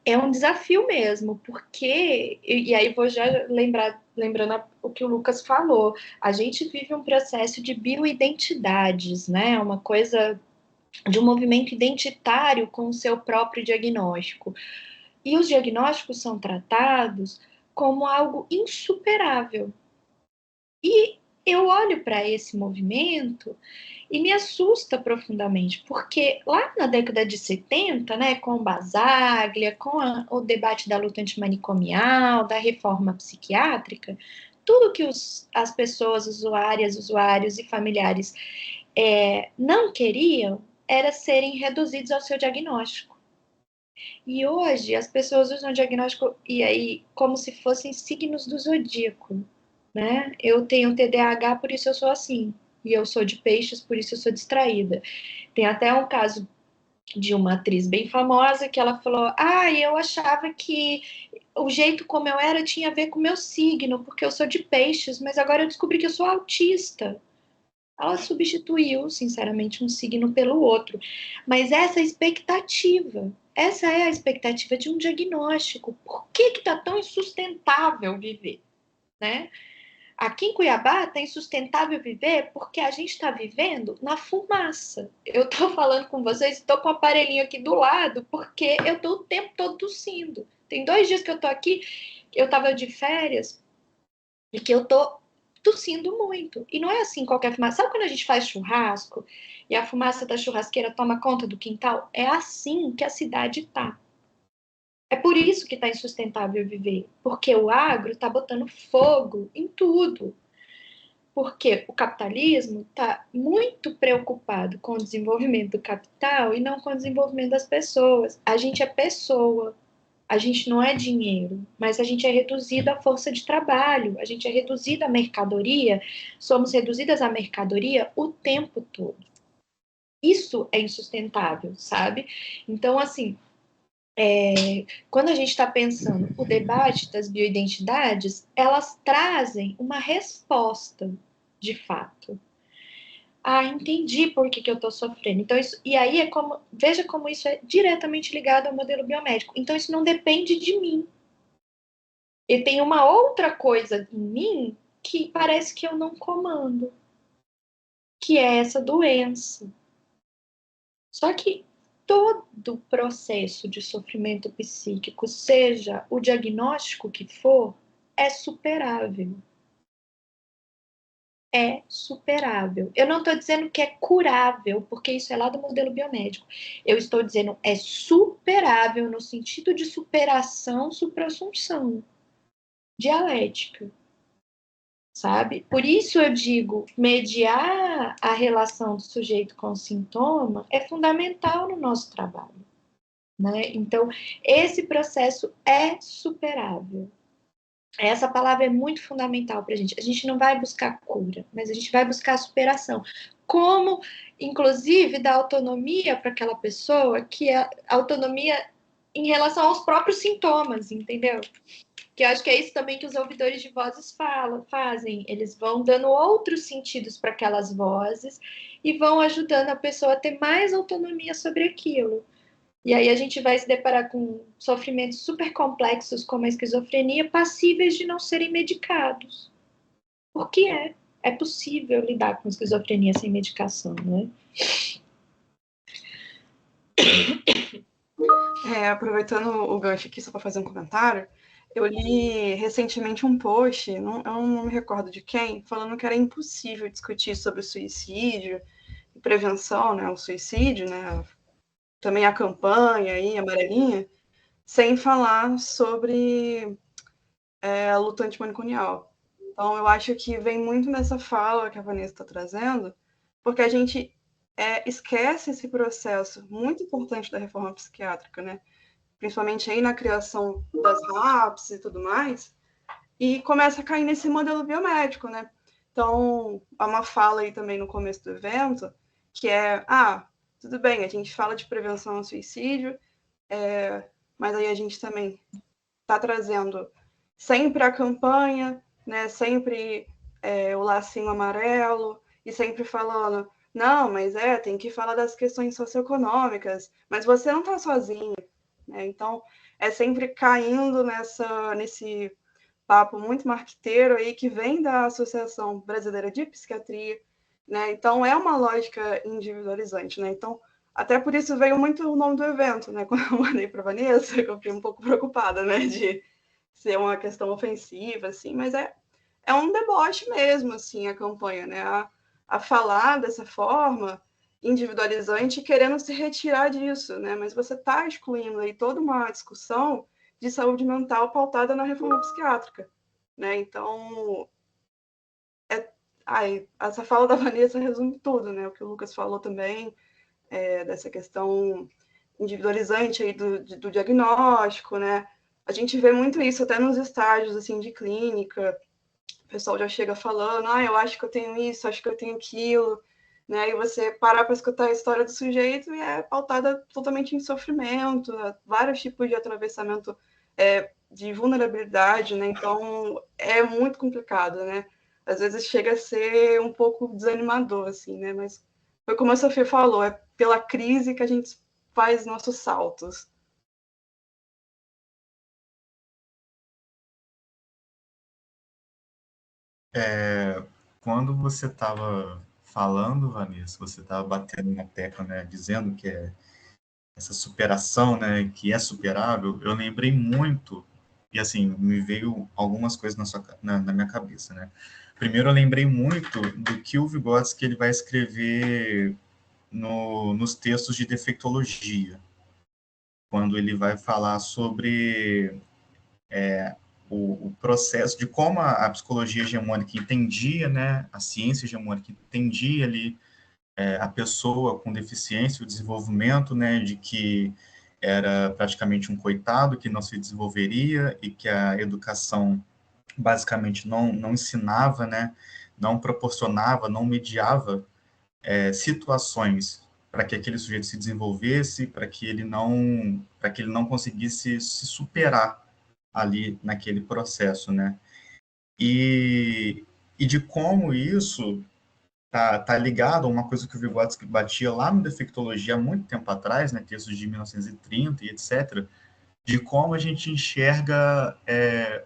É um desafio mesmo, porque, e aí vou já lembrando o que o Lucas falou, a gente vive um processo de bioidentidades, né, uma coisa de um movimento identitário com o seu próprio diagnóstico. E os diagnósticos são tratados como algo insuperável. E eu olho para esse movimento e me assusta profundamente, porque lá na década de 70, né, com Basaglia, com o debate da luta antimanicomial, da reforma psiquiátrica, tudo que as pessoas usuárias, usuários e familiares não queriam era serem reduzidos ao seu diagnóstico. E hoje as pessoas usam o diagnóstico e aí como se fossem signos do zodíaco, né? Eu tenho TDAH, por isso eu sou assim. E eu sou de peixes, por isso eu sou distraída. Tem até um caso de uma atriz bem famosa que ela falou: eu achava que o jeito como eu era tinha a ver com o meu signo, porque eu sou de peixes, mas agora eu descobri que eu sou autista. Ela substituiu, sinceramente, um signo pelo outro. Mas essa essa é a expectativa de um diagnóstico. Por que está tão insustentável viver, né? Aqui em Cuiabá está insustentável viver porque a gente está vivendo na fumaça. Eu estou falando com vocês, estou com o aparelhinho aqui do lado porque eu estou o tempo todo tossindo. Tem 2 dias que eu estou aqui, eu estava de férias e que eu estou tossindo muito. E não é assim qualquer fumaça. Sabe quando a gente faz churrasco e a fumaça da churrasqueira toma conta do quintal? É assim que a cidade está. É por isso que está insustentável viver, porque o agro está botando fogo em tudo. Porque o capitalismo está muito preocupado com o desenvolvimento do capital e não com o desenvolvimento das pessoas. A gente é pessoa, a gente não é dinheiro, mas a gente é reduzido à força de trabalho, a gente é reduzido à mercadoria, somos reduzidas à mercadoria o tempo todo. Isso é insustentável, sabe? Então, assim, quando a gente está pensando o debate das bioidentidades, elas trazem uma resposta, de fato. Ah, entendi por que eu estou sofrendo. Então, isso, e aí é como, veja como isso é diretamente ligado ao modelo biomédico. Então, isso não depende de mim. E tem uma outra coisa em mim que parece que eu não comando, que é essa doença. Só que todo processo de sofrimento psíquico, seja o diagnóstico que for, é superável. É superável. Eu não estou dizendo que é curável, porque isso é lá do modelo biomédico. Eu estou dizendo é superável no sentido de superação, suprassunção, dialética, sabe? Por isso eu digo, mediar a relação do sujeito com o sintoma é fundamental no nosso trabalho, né? Então, esse processo é superável. Essa palavra é muito fundamental para a gente. A gente não vai buscar cura, mas a gente vai buscar superação. Como, inclusive, dar autonomia para aquela pessoa, que é autonomia em relação aos próprios sintomas, entendeu? Que eu acho que é isso também que os ouvidores de vozes fazem. Eles vão dando outros sentidos para aquelas vozes e vão ajudando a pessoa a ter mais autonomia sobre aquilo. E aí a gente vai se deparar com sofrimentos super complexos, como a esquizofrenia, passíveis de não serem medicados. Porque é possível lidar com esquizofrenia sem medicação, né? Aproveitando o gancho aqui, só para fazer um comentário, eu li recentemente um post, eu não me recordo de quem, falando que era impossível discutir sobre o suicídio e prevenção, né, o suicídio, né, também a campanha aí, amarelinha, sem falar sobre a luta antimanicomial. Então, eu acho que vem muito nessa fala que a Vanessa está trazendo, porque a gente esquece esse processo muito importante da reforma psiquiátrica, né? Principalmente aí na criação das RAPs e tudo mais, e começa a cair nesse modelo biomédico, né? Então, há uma fala aí também no começo do evento, que é, tudo bem, a gente fala de prevenção ao suicídio, mas aí a gente também está trazendo sempre a campanha, né? Sempre o lacinho amarelo, e sempre falando, não, mas tem que falar das questões socioeconômicas, mas você não está sozinho, né? Então, é sempre caindo nesse papo muito marqueteiro aí que vem da Associação Brasileira de Psiquiatria, né? Então, é uma lógica individualizante, né? Então, até por isso veio muito o nome do evento, né? Quando eu mandei para a Vanessa, eu fiquei um pouco preocupada, né? De ser uma questão ofensiva, assim, mas é um deboche mesmo, assim, a campanha, né? A falar dessa forma individualizante, querendo se retirar disso, né? Mas você está excluindo aí toda uma discussão de saúde mental pautada na reforma psiquiátrica, né? Então, essa fala da Vanessa resume tudo, né? O que o Lucas falou também, dessa questão individualizante aí do diagnóstico, né? A gente vê muito isso até nos estágios assim de clínica. O pessoal já chega falando, eu acho que eu tenho isso, acho que eu tenho aquilo, né? E você parar para escutar a história do sujeito e é pautada totalmente em sofrimento, vários tipos de atravessamento de vulnerabilidade, né? Então é muito complicado, né? Às vezes chega a ser um pouco desanimador, assim, né? Mas foi como a Sofia falou, é pela crise que a gente faz nossos saltos. Quando você estava falando, Vanessa, você estava batendo na tecla, né, dizendo que essa superação, né, que é superável, eu lembrei muito, e assim, me veio algumas coisas na minha cabeça, né? Primeiro, eu lembrei muito do que o Vygotsky ele vai escrever nos textos de defeitologia, quando ele vai falar sobre o processo de como a psicologia hegemônica entendia, né, a ciência hegemônica entendia ali a pessoa com deficiência, o desenvolvimento, né, de que era praticamente um coitado, que não se desenvolveria e que a educação basicamente não ensinava, né, não proporcionava, não mediava situações para que aquele sujeito se desenvolvesse, para que ele não conseguisse se superar ali naquele processo, né? E de como isso tá ligado a uma coisa que o Vygotsky batia lá no Defectologia há muito tempo atrás, né, textos de 1930 e etc., de como a gente enxerga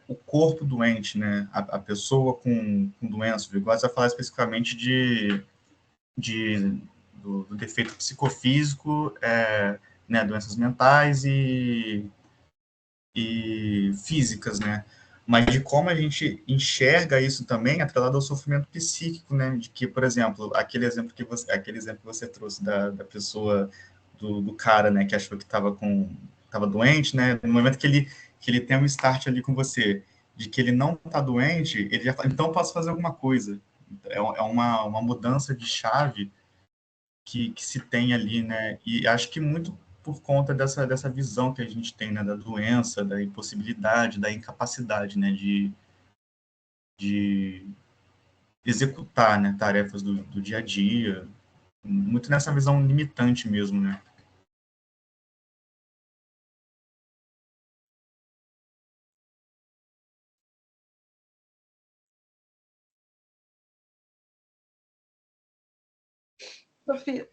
o corpo doente, né, a pessoa com doença. O Vygotsky vai falar especificamente do defeito psicofísico, né, doenças mentais e físicas, né? Mas de como a gente enxerga isso também atrelado ao sofrimento psíquico, né? De que, por exemplo, aquele exemplo que você trouxe da pessoa, do cara, né, que achou que estava doente, né? No momento que ele tem um start ali com você, de que ele não está doente, ele já fala, então posso fazer alguma coisa. É uma mudança de chave que se tem ali, né? E acho que muito por conta dessa visão que a gente tem, né, da doença, da impossibilidade, da incapacidade, né, de executar, né, tarefas do dia a dia, muito nessa visão limitante mesmo, né?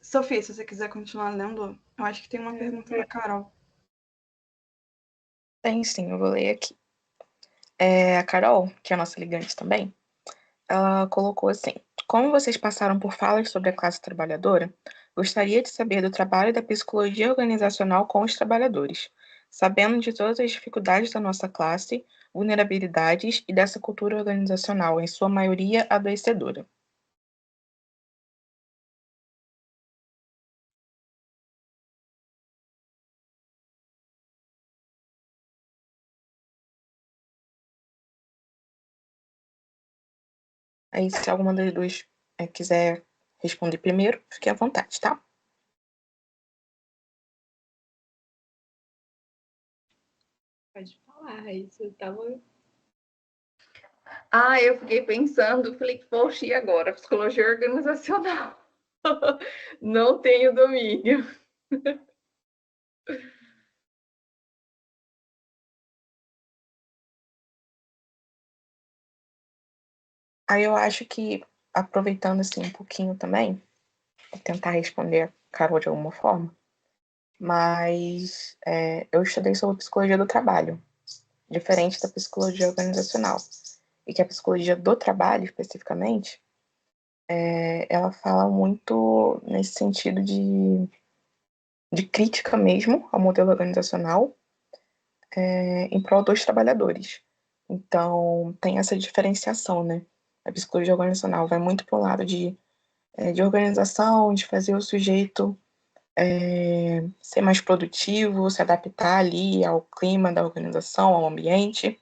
Sofia, se você quiser continuar lendo, eu acho que tem uma pergunta da Carol. Tem sim, eu vou ler aqui. A Carol, que é a nossa ligante também, ela colocou assim: como vocês passaram por falas sobre a classe trabalhadora, gostaria de saber do trabalho da psicologia organizacional com os trabalhadores, sabendo de todas as dificuldades da nossa classe, vulnerabilidades e dessa cultura organizacional, em sua maioria adoecedora. Aí, se alguma das duas quiser responder primeiro, fique à vontade, tá? Pode falar, isso eu tava. Eu fiquei pensando, falei, poxa, e agora? Psicologia organizacional. Não tenho domínio. Aí eu acho que, aproveitando assim um pouquinho também, vou tentar responder a Carol de alguma forma, mas eu estudei sobre psicologia do trabalho, diferente da psicologia organizacional, e que a psicologia do trabalho, especificamente, ela fala muito nesse sentido de crítica mesmo ao modelo organizacional em prol dos trabalhadores. Então, tem essa diferenciação, né? A psicologia organizacional vai muito para o lado de organização, de fazer o sujeito ser mais produtivo, se adaptar ali ao clima da organização, ao ambiente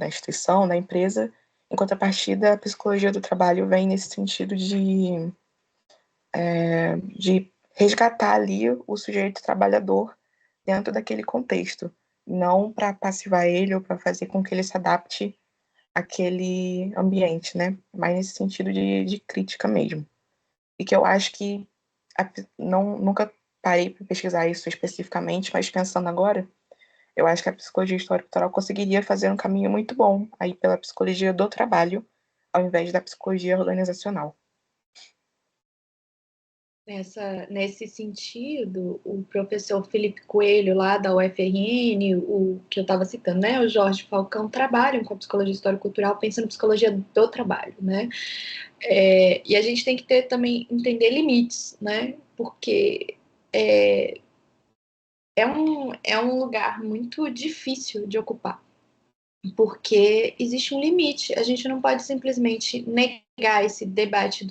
da instituição, da empresa. Em contrapartida, a psicologia do trabalho vem nesse sentido de resgatar ali o sujeito trabalhador dentro daquele contexto, não para passivar ele ou para fazer com que ele se adapte àquele ambiente, né? Mas nesse sentido de crítica mesmo. E que eu acho que nunca parei para pesquisar isso especificamente, mas pensando agora, eu acho que a psicologia histórico-cultural conseguiria fazer um caminho muito bom aí pela psicologia do trabalho, ao invés da psicologia organizacional. Nesse sentido, o professor Felipe Coelho, lá da UFRN, o que eu estava citando, né, o Jorge Falcão, trabalham com a psicologia histórico-cultural, pensando em psicologia do trabalho, né? E a gente tem que entender limites, né? Porque é um lugar muito difícil de ocupar, porque existe um limite. A gente não pode simplesmente negar esse debate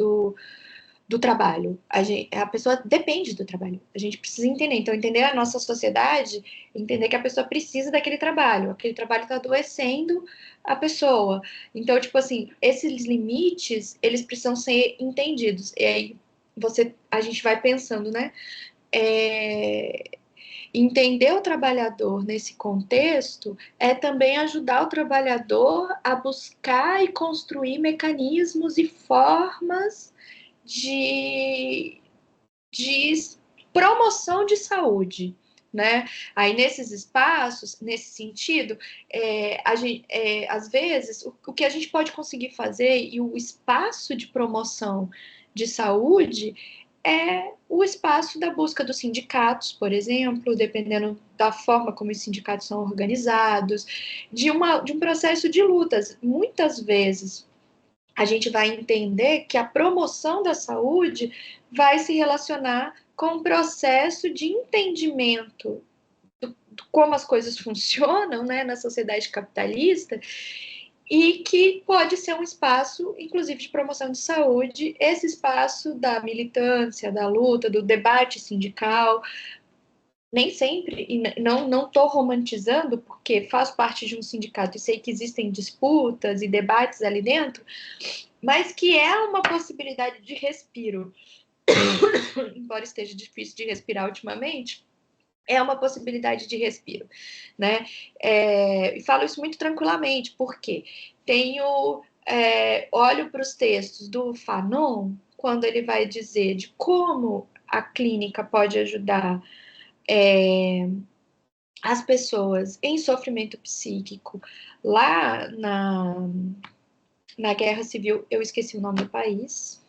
do trabalho. A pessoa depende do trabalho. A gente precisa entender. Então, entender a nossa sociedade, entender que a pessoa precisa daquele trabalho. Aquele trabalho está adoecendo a pessoa. Então, tipo assim, esses limites, eles precisam ser entendidos. E aí, a gente vai pensando, né? Entender o trabalhador nesse contexto é também ajudar o trabalhador a buscar e construir mecanismos e formas de promoção de saúde, né? Aí nesses espaços, nesse sentido, às vezes o que a gente pode conseguir fazer e o espaço de promoção de saúde é o espaço da busca dos sindicatos, por exemplo, dependendo da forma como os sindicatos são organizados, de um processo de lutas. Muitas vezes a gente vai entender que a promoção da saúde vai se relacionar com um processo de entendimento de como as coisas funcionam, né, na sociedade capitalista, e que pode ser um espaço, inclusive, de promoção de saúde, esse espaço da militância, da luta, do debate sindical. Nem sempre, e não estou romantizando, porque faço parte de um sindicato e sei que existem disputas e debates ali dentro, mas que é uma possibilidade de respiro, embora esteja difícil de respirar ultimamente, é uma possibilidade de respiro, né? E falo isso muito tranquilamente, porque olho para os textos do Fanon, quando ele vai dizer de como a clínica pode ajudar as pessoas em sofrimento psíquico lá na Guerra Civil, eu esqueci o nome do país,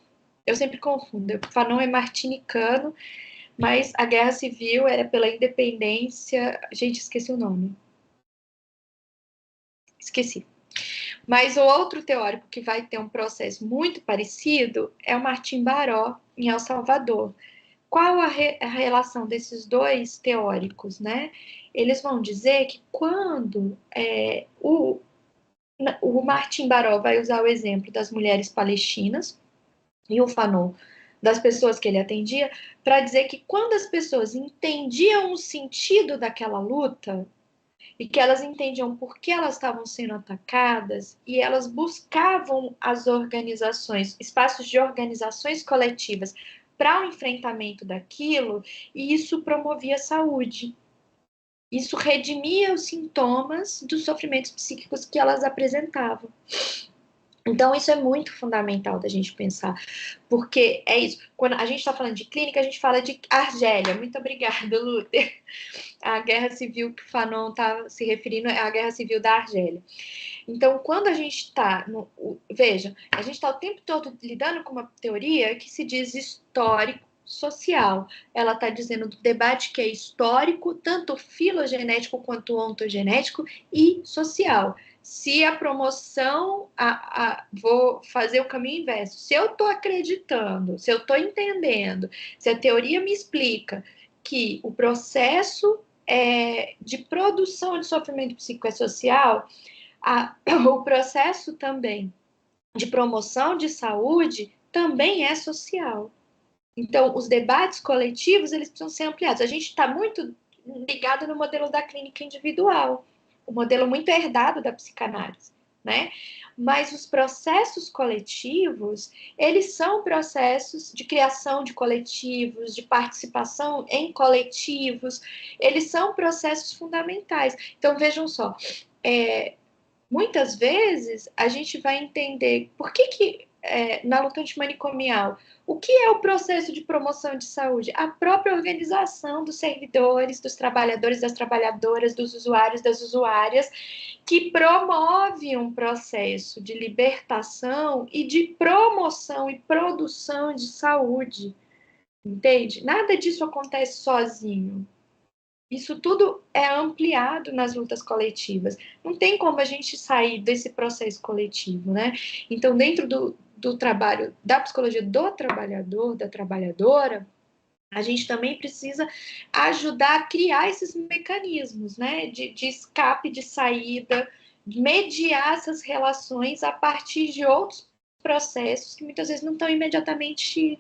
eu sempre confundo, Fanon é martinicano, mas a Guerra Civil era pela independência, gente, esqueci o nome. Esqueci. Mas o outro teórico que vai ter um processo muito parecido é o Martim Baró, em El Salvador. Qual a relação desses dois teóricos, né? Eles vão dizer que quando o Martim Baró vai usar o exemplo das mulheres palestinas e o Fanon das pessoas que ele atendia, para dizer que quando as pessoas entendiam o sentido daquela luta e que elas entendiam por que elas estavam sendo atacadas e elas buscavam as organizações, espaços de organizações coletivas para o enfrentamento daquilo, e isso promovia a saúde. Isso redimia os sintomas dos sofrimentos psíquicos que elas apresentavam. Então, isso é muito fundamental da gente pensar, porque é isso. Quando a gente está falando de clínica, a gente fala de Argélia. Muito obrigada, Luther. A guerra civil que o Fanon está se referindo é a guerra civil da Argélia. Então, quando a gente está... Veja, a gente está o tempo todo lidando com uma teoria que se diz histórico-social. Ela está dizendo do debate que é histórico, tanto filogenético quanto ontogenético e social. Se a promoção, vou fazer o caminho inverso. Se eu estou acreditando, se eu estou entendendo, se a teoria me explica que o processo de produção de sofrimento psicossocial, o processo também de promoção de saúde também é social. Então, os debates coletivos, eles precisam ser ampliados. A gente está muito ligado no modelo da clínica individual, o modelo muito herdado da psicanálise, né? Mas os processos coletivos, eles são processos de criação de coletivos, de participação em coletivos, eles são processos fundamentais. Então, vejam só, muitas vezes a gente vai entender por que na luta antimanicomial, o que é o processo de promoção de saúde? A própria organização dos servidores, dos trabalhadores, das trabalhadoras, dos usuários, das usuárias, que promove um processo de libertação e de promoção e produção de saúde. Entende? Nada disso acontece sozinho. Isso tudo é ampliado nas lutas coletivas. Não tem como a gente sair desse processo coletivo, né? Então, dentro do trabalho, da psicologia do trabalhador, da trabalhadora, a gente também precisa ajudar a criar esses mecanismos, né? De escape, de saída, mediar essas relações a partir de outros processos que muitas vezes não estão imediatamente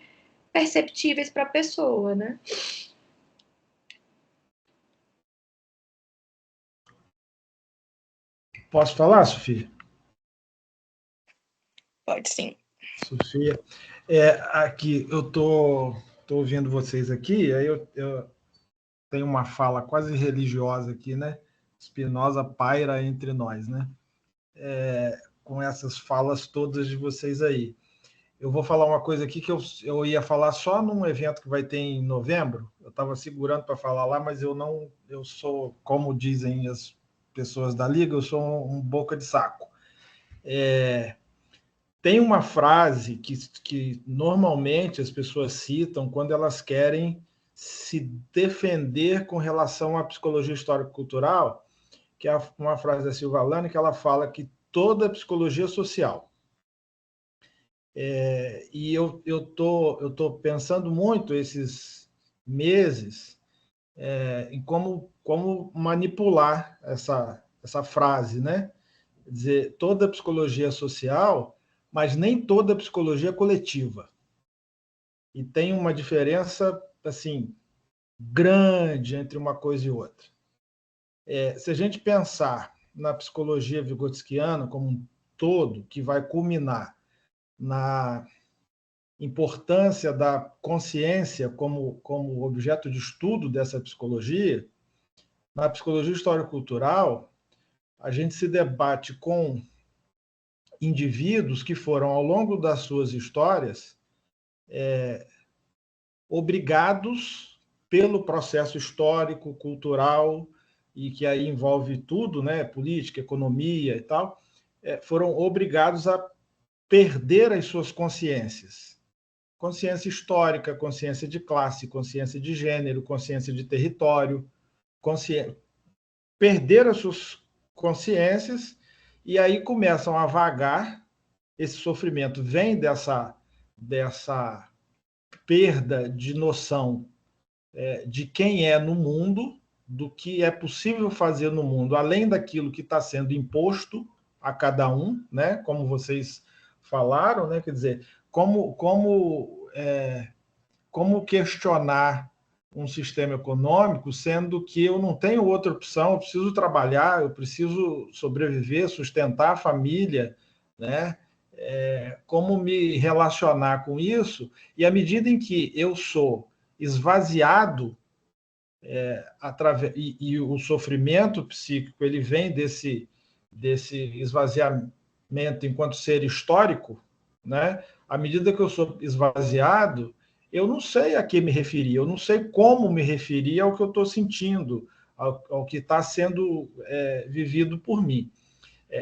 perceptíveis para a pessoa, né? Posso falar, Sofia? Pode sim. Sofia, aqui eu tô ouvindo vocês aqui, aí eu tenho uma fala quase religiosa aqui, né? Spinoza paira entre nós, né? Com essas falas todas de vocês aí. Eu vou falar uma coisa aqui que eu ia falar só num evento que vai ter em novembro. Eu estava segurando para falar lá, mas eu sou, como dizem as pessoas da Liga, eu sou um boca de saco. Tem uma frase que normalmente as pessoas citam quando elas querem se defender com relação à psicologia histórico-cultural, que é uma frase da Silva Lani, que ela fala que toda psicologia é social. E eu tô pensando muito esses meses em como manipular essa frase, né? Quer dizer, toda psicologia é social, mas nem toda psicologia é coletiva. E tem uma diferença assim grande entre uma coisa e outra. Se a gente pensar na psicologia vigotskiana como um todo, que vai culminar na importância da consciência como objeto de estudo dessa psicologia, na psicologia histórico-cultural, a gente se debate com indivíduos que foram, ao longo das suas histórias, obrigados pelo processo histórico, cultural, e que aí envolve tudo, né, política, economia e tal, foram obrigados a perder as suas consciências. Consciência histórica, consciência de classe, consciência de gênero, consciência de território, perder as suas consciências e aí começam a vagar. Esse sofrimento vem dessa perda de noção de quem é no mundo, do que é possível fazer no mundo, além daquilo que está sendo imposto a cada um, né? Como vocês falaram, né? Quer dizer, como questionar um sistema econômico, sendo que eu não tenho outra opção, eu preciso trabalhar, eu preciso sobreviver, sustentar a família, né? Como me relacionar com isso, e à medida em que eu sou esvaziado, e o sofrimento psíquico ele vem desse esvaziamento enquanto ser histórico, né? À medida que eu sou esvaziado, eu não sei a que me referir, eu não sei como me referir ao que eu estou sentindo, ao que está sendo vivido por mim.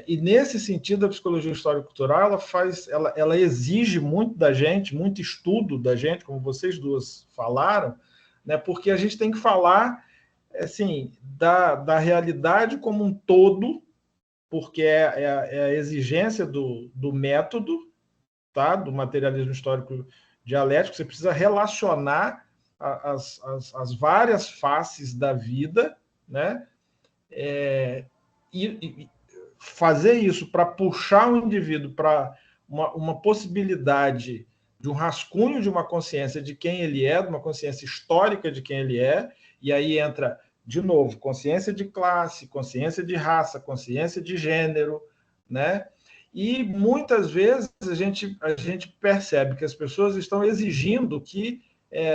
E nesse sentido, a psicologia histórico-cultural ela exige muito da gente, muito estudo da gente, como vocês duas falaram, né? Porque a gente tem que falar assim da realidade como um todo, porque é a exigência do método, tá? Do materialismo histórico dialético. Você precisa relacionar as várias faces da vida, né? E fazer isso para puxar o indivíduo para uma possibilidade de um rascunho de uma consciência de quem ele é, de uma consciência histórica de quem ele é, e aí entra, de novo, consciência de classe, consciência de raça, consciência de gênero, né? E muitas vezes a gente percebe que as pessoas estão exigindo que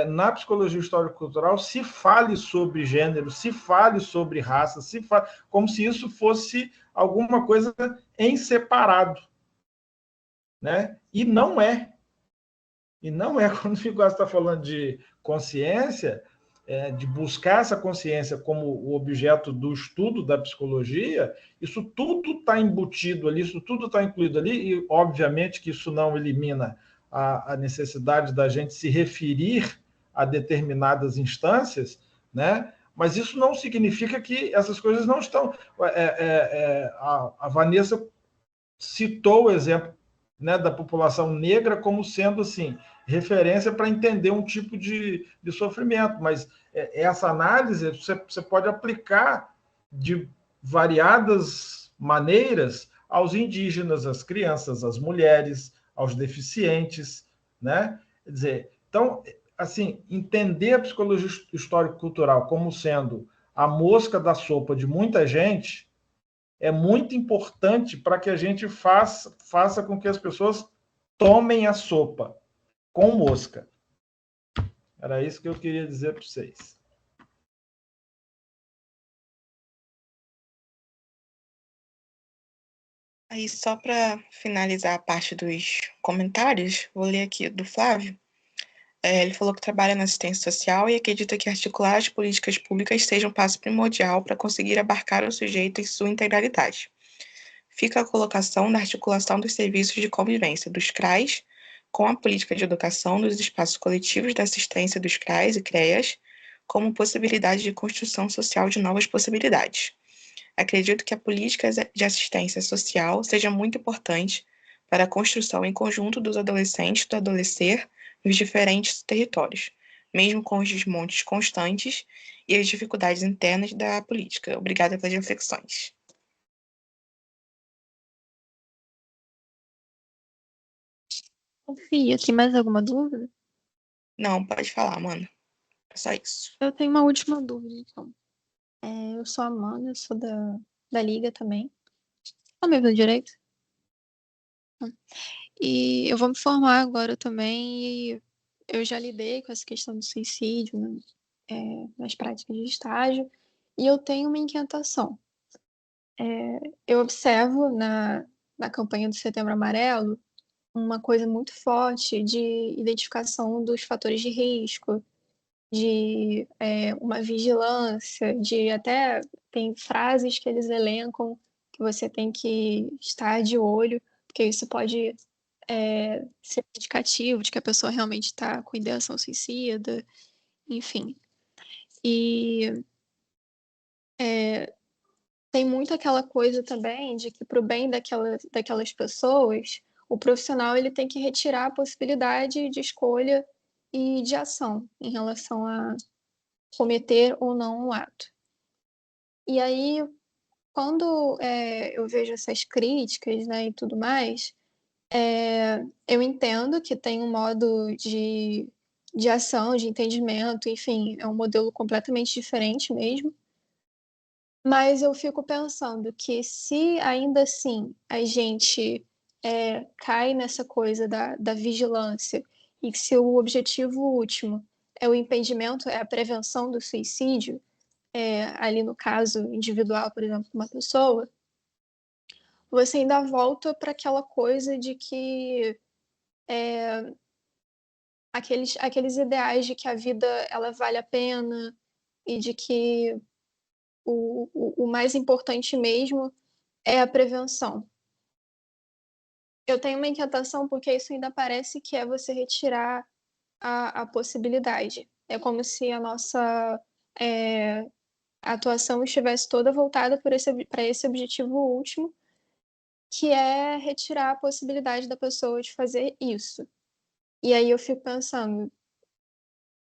na psicologia histórico-cultural se fale sobre gênero, se fale sobre raça, como se isso fosse alguma coisa em separado, né? E não é. E não é. Quando o Figueiredo está falando de consciência, de buscar essa consciência como o objeto do estudo da psicologia, isso tudo está embutido ali, isso tudo está incluído ali, e obviamente que isso não elimina a necessidade da gente se referir a determinadas instâncias, né? Mas isso não significa que essas coisas não estão. A Vanessa citou o exemplo, né, da população negra como sendo assim referência para entender um tipo de sofrimento, mas essa análise você pode aplicar de variadas maneiras aos indígenas, às crianças, às mulheres, aos deficientes, né? Quer dizer, Então, assim, entender a psicologia histórico-cultural como sendo a mosca da sopa de muita gente é muito importante para que a gente faça com que as pessoas tomem a sopa com mosca. Era isso que eu queria dizer para vocês. Aí, só para finalizar a parte dos comentários, vou ler aqui do Flávio. Ele falou que trabalha na assistência social e acredita que articular as políticas públicas seja um passo primordial para conseguir abarcar o sujeito em sua integralidade. Fica a colocação da articulação dos serviços de convivência dos CRAs com a política de educação dos espaços coletivos da assistência dos CRAs e CREAs como possibilidade de construção social de novas possibilidades. Acredito que a política de assistência social seja muito importante para a construção em conjunto dos adolescentes do adolescer nos diferentes territórios, mesmo com os desmontes constantes e as dificuldades internas da política. Obrigada pelas reflexões. Sofia, tem mais alguma dúvida? Não, pode falar, mano. É só isso. Eu tenho uma última dúvida, então. Eu sou a Amanda, eu sou da Liga também. Tá me ouvindo direito? E eu vou me formar agora também, e eu já lidei com essa questão do suicídio, né, nas práticas de estágio, e eu tenho uma inquietação. Eu observo na campanha do Setembro Amarelo uma coisa muito forte de identificação dos fatores de risco, de uma vigilância, de até tem frases que eles elencam que você tem que estar de olho, porque isso pode ser indicativo de que a pessoa realmente está com ideação suicida, enfim. E tem muito aquela coisa também de que, para o bem daquelas pessoas, o profissional ele tem que retirar a possibilidade de escolha e de ação em relação a cometer ou não um ato. E aí, quando eu vejo essas críticas, né, e tudo mais, eu entendo que tem um modo de ação, de entendimento, enfim, é um modelo completamente diferente mesmo. Mas eu fico pensando que se ainda assim a gente cai nessa coisa da vigilância e que se o objetivo último é o impedimento, é a prevenção do suicídio, ali no caso individual, por exemplo, de uma pessoa, você ainda volta para aquela coisa de que aqueles ideais de que a vida ela vale a pena e de que o mais importante mesmo é a prevenção. Eu tenho uma inquietação porque isso ainda parece que é você retirar a possibilidade. É como se a nossa atuação estivesse toda voltada para esse objetivo último, que é retirar a possibilidade da pessoa de fazer isso. E aí eu fico pensando,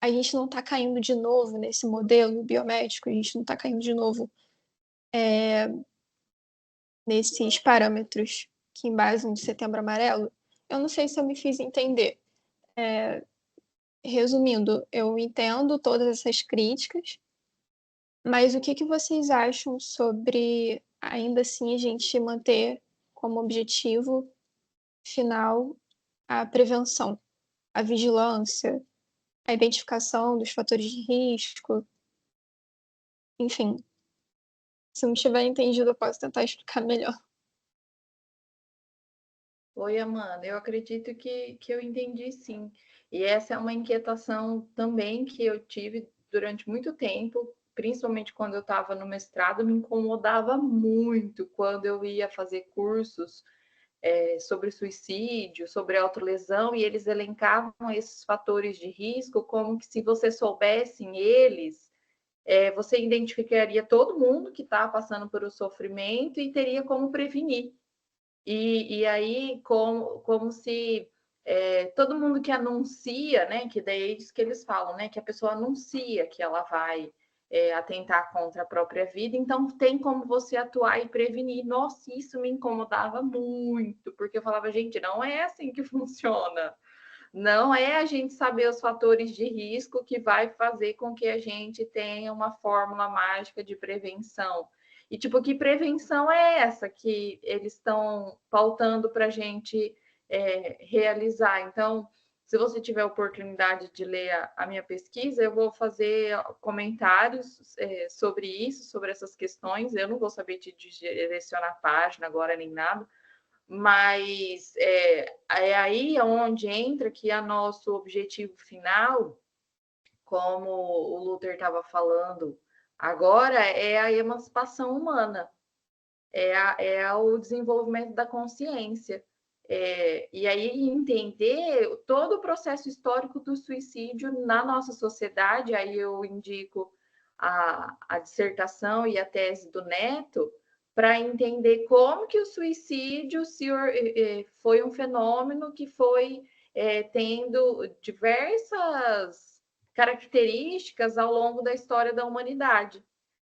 a gente não está caindo de novo nesse modelo biomédico, a gente não está caindo de novo nesses parâmetros que embasam de Setembro Amarelo. Eu não sei se eu me fiz entender. Resumindo, eu entendo todas essas críticas, mas o que vocês acham sobre, ainda assim, a gente manter como objetivo final a prevenção, a vigilância, a identificação dos fatores de risco, enfim. Se não tiver entendido, eu posso tentar explicar melhor. Oi, Amanda, eu acredito que eu entendi sim. E essa é uma inquietação também que eu tive durante muito tempo, principalmente quando eu estava no mestrado, me incomodava muito quando eu ia fazer cursos sobre suicídio, sobre autolesão, e eles elencavam esses fatores de risco como que se você soubessem eles, você identificaria todo mundo que está passando por o sofrimento e teria como prevenir. E aí, como se todo mundo que anuncia, né, que daí é isso que eles falam, né, que a pessoa anuncia que ela vai atentar contra a própria vida, então tem como você atuar e prevenir. Nossa, isso me incomodava muito, porque eu falava, gente, não é assim que funciona. Não é a gente saber os fatores de risco que vai fazer com que a gente tenha uma fórmula mágica de prevenção. E, tipo, que prevenção é essa que eles estão pautando para a gente realizar? Então, se você tiver oportunidade de ler a minha pesquisa, eu vou fazer comentários sobre isso, sobre essas questões. Eu não vou saber te direcionar a página agora nem nada, mas é aí onde entra que é nosso objetivo final, como o Luther estava falando agora, é a emancipação humana, é o desenvolvimento da consciência. E aí entender todo o processo histórico do suicídio na nossa sociedade. Aí eu indico a dissertação e a tese do Neto, para entender como que o suicídio foi um fenômeno que foi tendo diversas características ao longo da história da humanidade,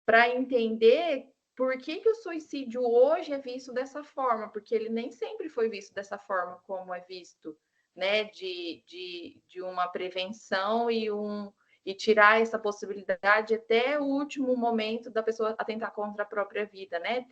para entender por que o suicídio hoje é visto dessa forma, porque ele nem sempre foi visto dessa forma como é visto, né, de uma prevenção e tirar essa possibilidade até o último momento da pessoa atentar contra a própria vida, né?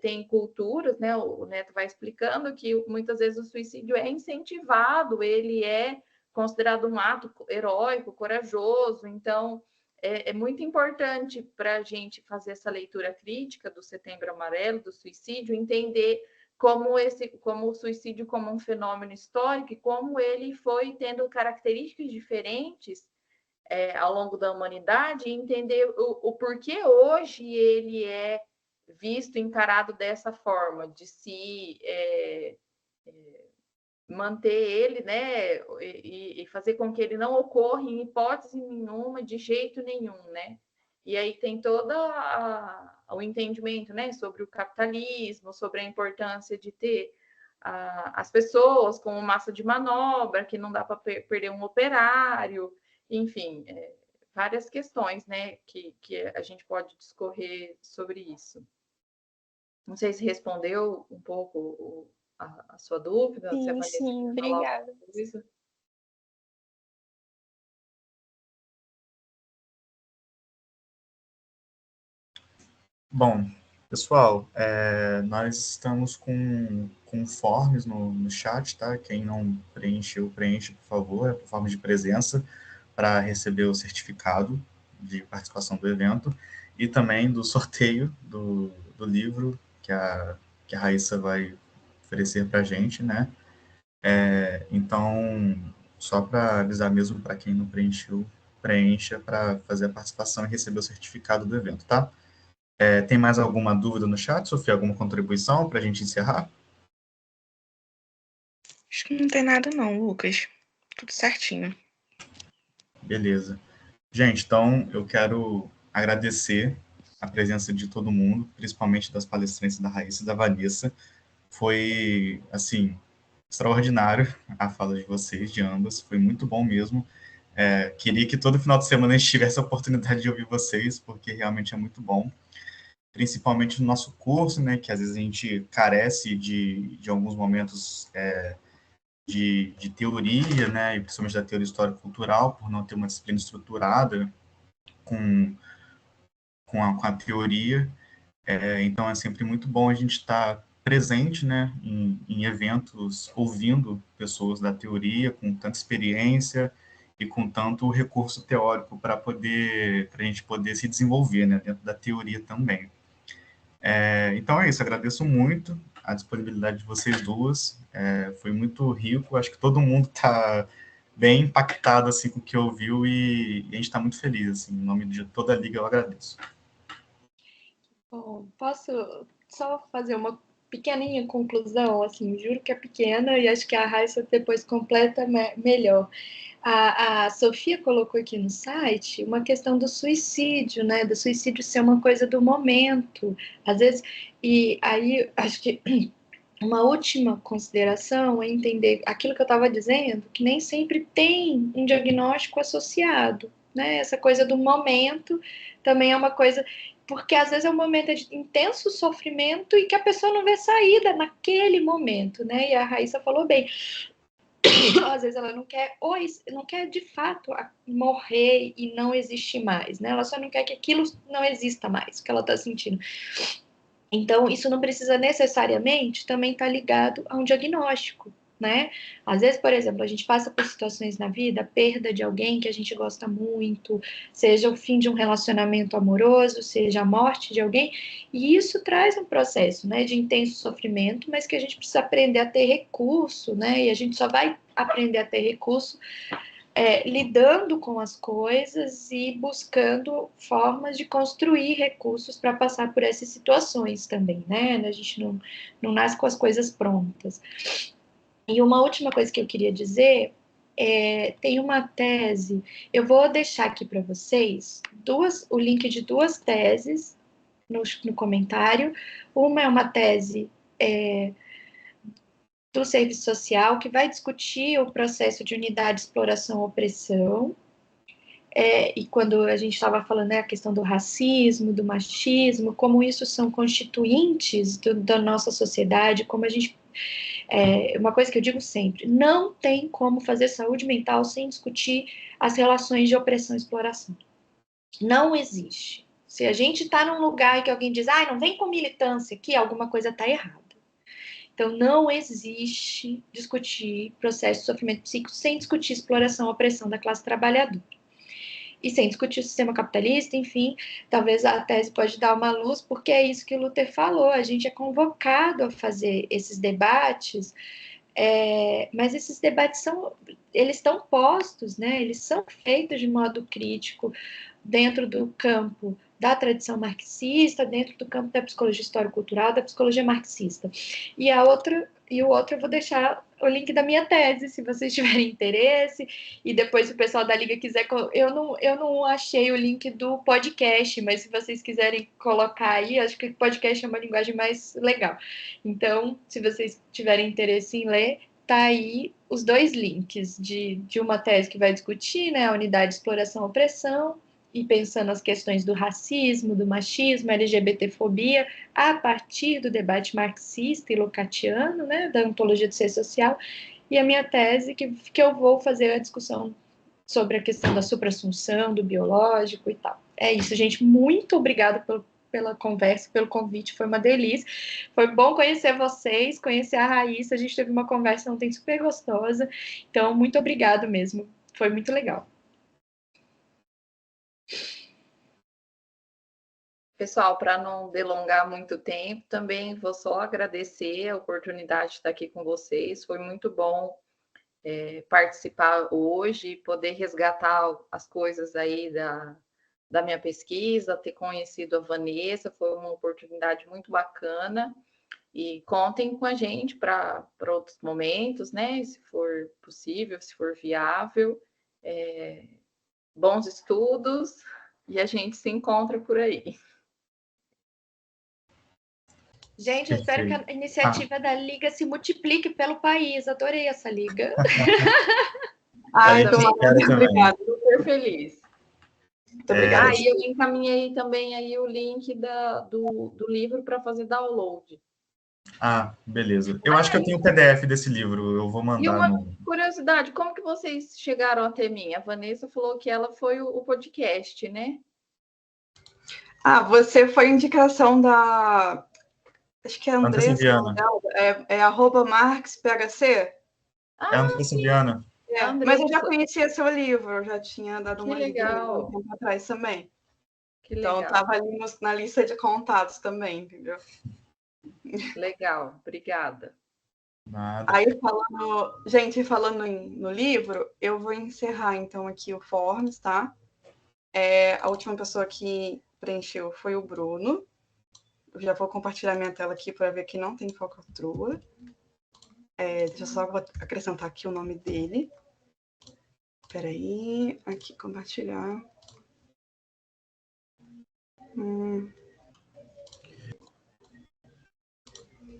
Tem culturas, né? O Neto vai explicando que muitas vezes o suicídio é incentivado, ele é considerado um ato heróico, corajoso. Então, é muito importante para a gente fazer essa leitura crítica do Setembro Amarelo, do suicídio, entender como o suicídio como um fenômeno histórico e como ele foi tendo características diferentes ao longo da humanidade, e entender o porquê hoje ele é visto, encarado dessa forma, de se manter ele, né, e fazer com que ele não ocorra em hipótese nenhuma, de jeito nenhum, né? E aí tem todo o entendimento, né, sobre o capitalismo, sobre a importância de ter as pessoas como massa de manobra, que não dá para perder um operário, enfim, várias questões, né, que a gente pode discorrer sobre isso. Não sei se respondeu um pouco a sua dúvida. Se a Vanessa Sim, obrigada. Bom, pessoal, nós estamos com forms no chat, tá? Quem não preencheu, preenche, por favor, é por forma de presença, para receber o certificado de participação do evento e também do sorteio do livro que a Raíssa vai oferecer para a gente, né? Então, só para avisar mesmo para quem não preencheu, preencha para fazer a participação e receber o certificado do evento, tá? Tem mais alguma dúvida no chat, Sofia? Alguma contribuição para a gente encerrar? Acho que não tem nada não, Lucas. Tudo certinho. Beleza. Gente, então eu quero agradecer a presença de todo mundo, principalmente das palestrantes da Raíssa e da Vanessa. Foi, assim, extraordinário a fala de vocês, de ambas. Foi muito bom mesmo. Queria que todo final de semana a gente tivesse a oportunidade de ouvir vocês, porque realmente é muito bom. Principalmente no nosso curso, né, que às vezes a gente carece de alguns momentos de teoria, né, e principalmente da teoria histórico-cultural, por não ter uma disciplina estruturada com a teoria. Então, é sempre muito bom a gente estar presente, né, em eventos, ouvindo pessoas da teoria com tanta experiência e com tanto recurso teórico para a gente poder se desenvolver, né, dentro da teoria também. Então é isso, agradeço muito a disponibilidade de vocês duas, foi muito rico, acho que todo mundo está bem impactado assim, com o que ouviu e a gente está muito feliz, assim, em nome de toda a Liga eu agradeço. Bom, posso só fazer uma pequeninha conclusão, assim, juro que é pequena e acho que a Raíssa depois completa melhor. A Sofia colocou aqui no site uma questão do suicídio, né? Do suicídio ser uma coisa do momento, às vezes, e aí acho que uma última consideração é entender aquilo que eu estava dizendo, que nem sempre tem um diagnóstico associado, né? Essa coisa do momento também é uma coisa, porque às vezes é um momento de intenso sofrimento e que a pessoa não vê saída naquele momento, né? E a Raíssa falou bem, às vezes ela não quer, ou não quer de fato morrer e não existir mais, né? Ela só não quer que aquilo não exista mais, o que ela está sentindo. Então, isso não precisa necessariamente também estar ligado a um diagnóstico, né? Às vezes, por exemplo, a gente passa por situações na vida, a perda de alguém que a gente gosta muito, seja o fim de um relacionamento amoroso, seja a morte de alguém, e isso traz um processo, né, de intenso sofrimento, mas que a gente precisa aprender a ter recurso, né? E a gente só vai aprender a ter recurso lidando com as coisas e buscando formas de construir recursos para passar por essas situações também, né? A gente não nasce com as coisas prontas. E uma última coisa que eu queria dizer tem uma tese, eu vou deixar aqui para vocês o link de 2 teses no comentário. Uma é uma tese do serviço social, que vai discutir o processo de unidade, exploração, opressão, e quando a gente estava falando a questão do racismo, do machismo, como isso são constituintes da nossa sociedade, como a gente... uma coisa que eu digo sempre, não tem como fazer saúde mental sem discutir as relações de opressão e exploração. Não existe. Se a gente está num lugar que alguém diz, não vem com militância aqui, alguma coisa está errada. Então, não existe discutir processo de sofrimento psíquico sem discutir exploração e opressão da classe trabalhadora. E sem discutir o sistema capitalista, enfim, talvez a tese pode dar uma luz, porque é isso que o Luther falou, a gente é convocado a fazer esses debates, mas esses debates eles estão postos, né? Eles são feitos de modo crítico dentro do campo da tradição marxista, dentro do campo da psicologia histórico-cultural, da psicologia marxista. E o outro eu vou deixar o link da minha tese, se vocês tiverem interesse, e depois se o pessoal da Liga quiser... Eu não achei o link do podcast, mas se vocês quiserem colocar aí, acho que o podcast é uma linguagem mais legal. Então, se vocês tiverem interesse em ler, tá aí os 2 links de uma tese que vai discutir, né, a unidade de exploração e opressão, e pensando as questões do racismo, do machismo, LGBTfobia, a partir do debate marxista e lacaniano, né, da ontologia do ser social, e a minha tese que eu vou fazer a discussão sobre a questão da suprassunção, do biológico e tal. É isso, gente, muito obrigada pela conversa, pelo convite, foi uma delícia. Foi bom conhecer vocês, conhecer a Raíssa, a gente teve uma conversa ontem super gostosa, então muito obrigado mesmo, foi muito legal. Pessoal, para não delongar muito tempo, também vou só agradecer a oportunidade de estar aqui com vocês. Foi muito bom participar hoje, poder resgatar as coisas aí da minha pesquisa, ter conhecido a Vanessa, foi uma oportunidade muito bacana. E contem com a gente para outros momentos, né? Se for possível, se for viável. Bons estudos e a gente se encontra por aí. Gente, eu espero que a iniciativa da Liga se multiplique pelo país. Adorei essa liga. Então, muito obrigada. Super feliz. Muito obrigada. E eu encaminhei também aí o link do livro para fazer download. Beleza. Eu acho que eu tenho o PDF desse livro, eu vou mandar. E uma curiosidade, como que vocês chegaram até mim? A Vanessa falou que ela foi o podcast, né? Você foi indicação da... Acho que é a Andressa. @marxphc. É a Andressa Viana. Mas eu já conhecia seu livro, eu já tinha dado uma lida um tempo atrás também. Então, estava ali na lista de contatos também, entendeu? Legal, obrigada. Nada. Aí, falando no livro, eu vou encerrar, então, aqui o Forms, tá? A última pessoa que preencheu foi o Bruno. Eu já vou compartilhar minha tela aqui para ver que não tem falcatrua. Deixa eu só acrescentar aqui o nome dele. Espera aí. Aqui, compartilhar.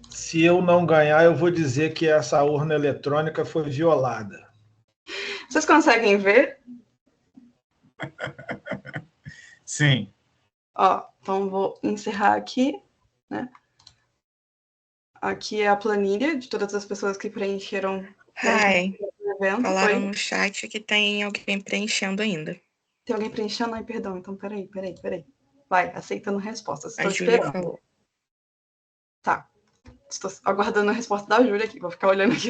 Se eu não ganhar, eu vou dizer que essa urna eletrônica foi violada. Vocês conseguem ver? Sim. Então vou encerrar aqui, né? Aqui é a planilha de todas as pessoas que preencheram Ai, Evento. falaram Oi? no chat que tem alguém preenchendo ainda. Tem alguém preenchendo? Ai, perdão. Então, peraí. Vai, aceitando respostas. A Estou Júlia esperando. falou. Tá. Estou aguardando a resposta da Júlia aqui. Vou ficar olhando aqui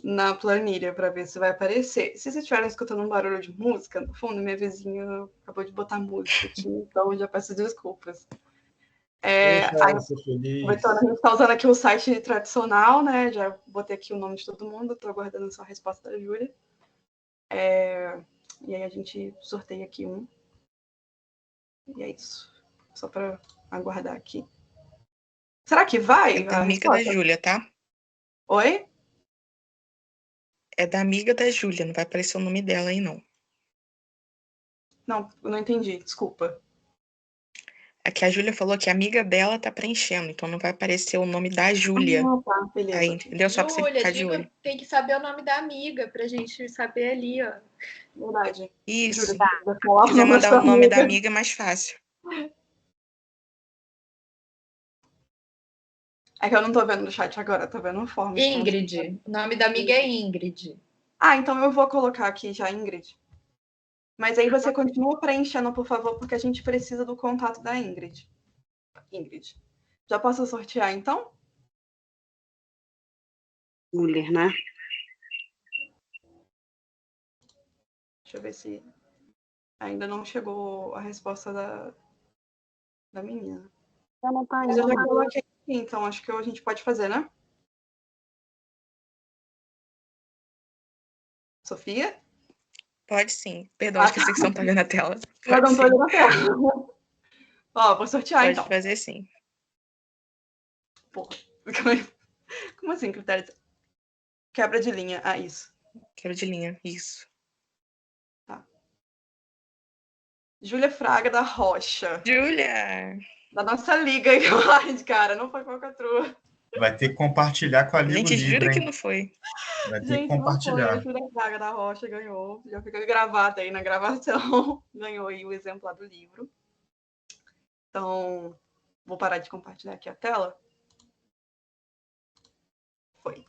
na planilha para ver se vai aparecer. Se vocês estiverem escutando um barulho de música, no fundo, minha vizinha acabou de botar música aqui, então eu já peço desculpas. Deixa Aí, ela ser feliz. aproveitando, a gente está usando aqui o site tradicional, né? Já botei aqui o nome de todo mundo, estou aguardando só a resposta da Júlia. E aí a gente sorteia aqui um. E é isso. Só para aguardar aqui. Será que vai? É da a amiga da resposta? Júlia, tá? Oi? É da amiga da Júlia, não vai aparecer o nome dela aí, não. Não, eu não entendi, desculpa. É que a Júlia falou que a amiga dela tá preenchendo, então não vai aparecer o nome da Júlia. Ah, tá, beleza. Aí, entendeu? Só pra você Júlia, ficar de olho. tem que saber o nome da amiga pra gente saber ali, ó. Verdade. Isso. Júlia, se quiser falar Se quiser mandar o nome da amiga. amiga, é mais fácil. É que eu não tô vendo no chat agora, tô vendo no form. Ingrid. O nome da amiga é Ingrid. Ah, então eu vou colocar aqui já, Ingrid. Mas aí você continua preenchendo, por favor, porque a gente precisa do contato da Ingrid. Ingrid. Já posso sortear, então? Mulher, né? Deixa eu ver se ainda não chegou a resposta da menina. Ela não tá Mas eu indo. já coloquei aqui, então acho que a gente pode fazer, né? Sofia? Pode sim. Perdão, esqueci que você não tá vendo a tela. Eu Pode não tô sim. olhando a tela. Ó, vou sortear, Pode então. fazer sim. Porra. Como assim, critério? Quebra de linha. Ah, isso. Quebra de linha, isso. Júlia Fraga da Rocha. Júlia! Da nossa liga aí online, cara. Não foi falcatrua. Vai ter que compartilhar com a Ligo Gente, jura Livre, que hein? não foi. Vai ter que Gente, não foi. A compartilhar. Júlia Fraga da Rocha ganhou. Já fica gravada aí na gravação. Ganhou aí o exemplar do livro. Então, vou parar de compartilhar aqui a tela. Foi.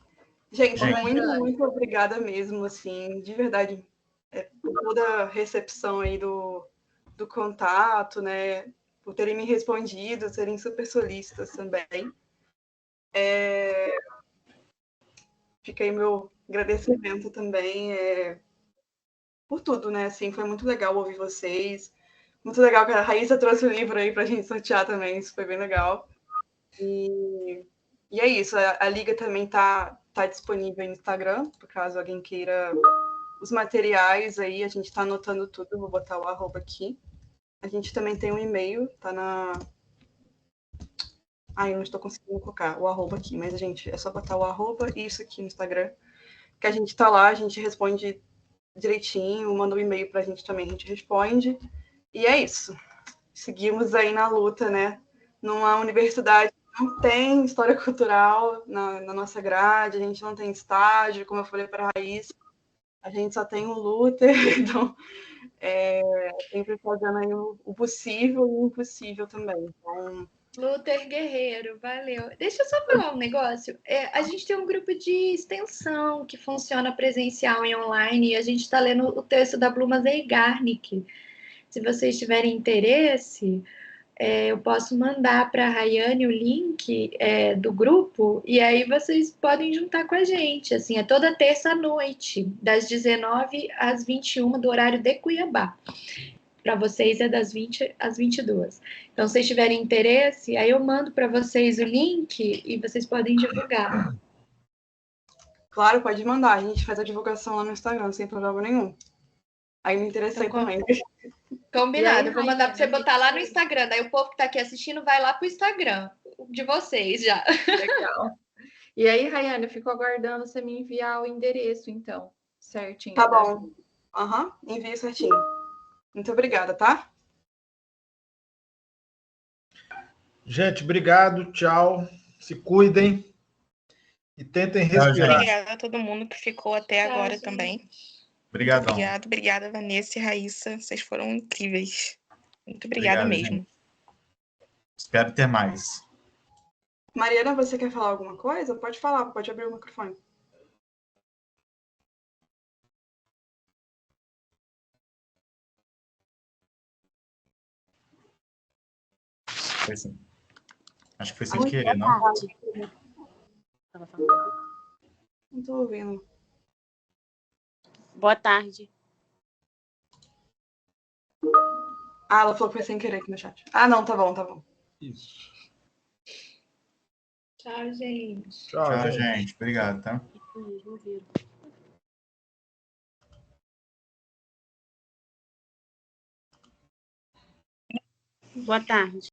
Gente, muito obrigada mesmo, assim, de verdade, por toda a recepção aí do contato, né? Por terem me respondido, serem super solícitas também. Fica aí meu agradecimento também por tudo, né? Assim, foi muito legal ouvir vocês. Muito legal que a Raíssa trouxe o livro aí pra gente sortear também, isso foi bem legal. E é isso, a Liga também tá disponível no Instagram, por caso alguém queira os materiais aí, a gente tá anotando tudo, vou botar o arroba aqui. A gente também tem um e-mail, tá na... eu não estou conseguindo colocar o arroba aqui, mas, gente, é só botar o arroba e isso aqui no Instagram, que a gente tá lá, a gente responde direitinho, manda um e-mail pra gente também, a gente responde. E é isso. Seguimos aí na luta, né? Numa universidade que não tem história cultural na nossa grade, a gente não tem estágio, como eu falei para a Raíssa, a gente só tem o Luther, então sempre fazendo aí o possível e o impossível também. Então, Luther Guerreiro, valeu. Deixa eu só falar um negócio. A gente tem um grupo de extensão que funciona presencial e online, e a gente está lendo o texto da Bluma Zeigarnik. Se vocês tiverem interesse, eu posso mandar para a Rayane o link do grupo, e aí vocês podem juntar com a gente. Assim, é toda terça à noite, das 19 às 21 do horário de Cuiabá. Para vocês é das 20 às 22. Então, se vocês tiverem interesse, aí eu mando para vocês o link e vocês podem divulgar. Claro, pode mandar. A gente faz a divulgação lá no Instagram, sem problema nenhum. Aí me interessei Então, também. Combinado. Eu vou mandar para você botar lá no Instagram. Daí o povo que está aqui assistindo vai lá para o Instagram de vocês já. Legal. E aí, Rayane, eu fico aguardando você me enviar o endereço, então, certinho. Tá bom. Envio certinho. Muito obrigada, tá? Gente, obrigado, tchau. Se cuidem e tentem respirar. Obrigada a todo mundo que ficou até agora gente. também. Obrigadão. Obrigada, Vanessa e Raíssa. Vocês foram incríveis. Muito obrigada mesmo. Gente. Espero ter mais. Mariana, você quer falar alguma coisa? Pode falar, pode abrir o microfone. Foi sem... Acho que foi sem querer, não? Não tô ouvindo. Boa tarde. Ah, ela falou que foi sem querer aqui no chat. Ah, não, tá bom, tá bom. Isso. Tchau, gente. Tchau, Tchau, gente. gente. Obrigado, tá? Não viram. Boa tarde.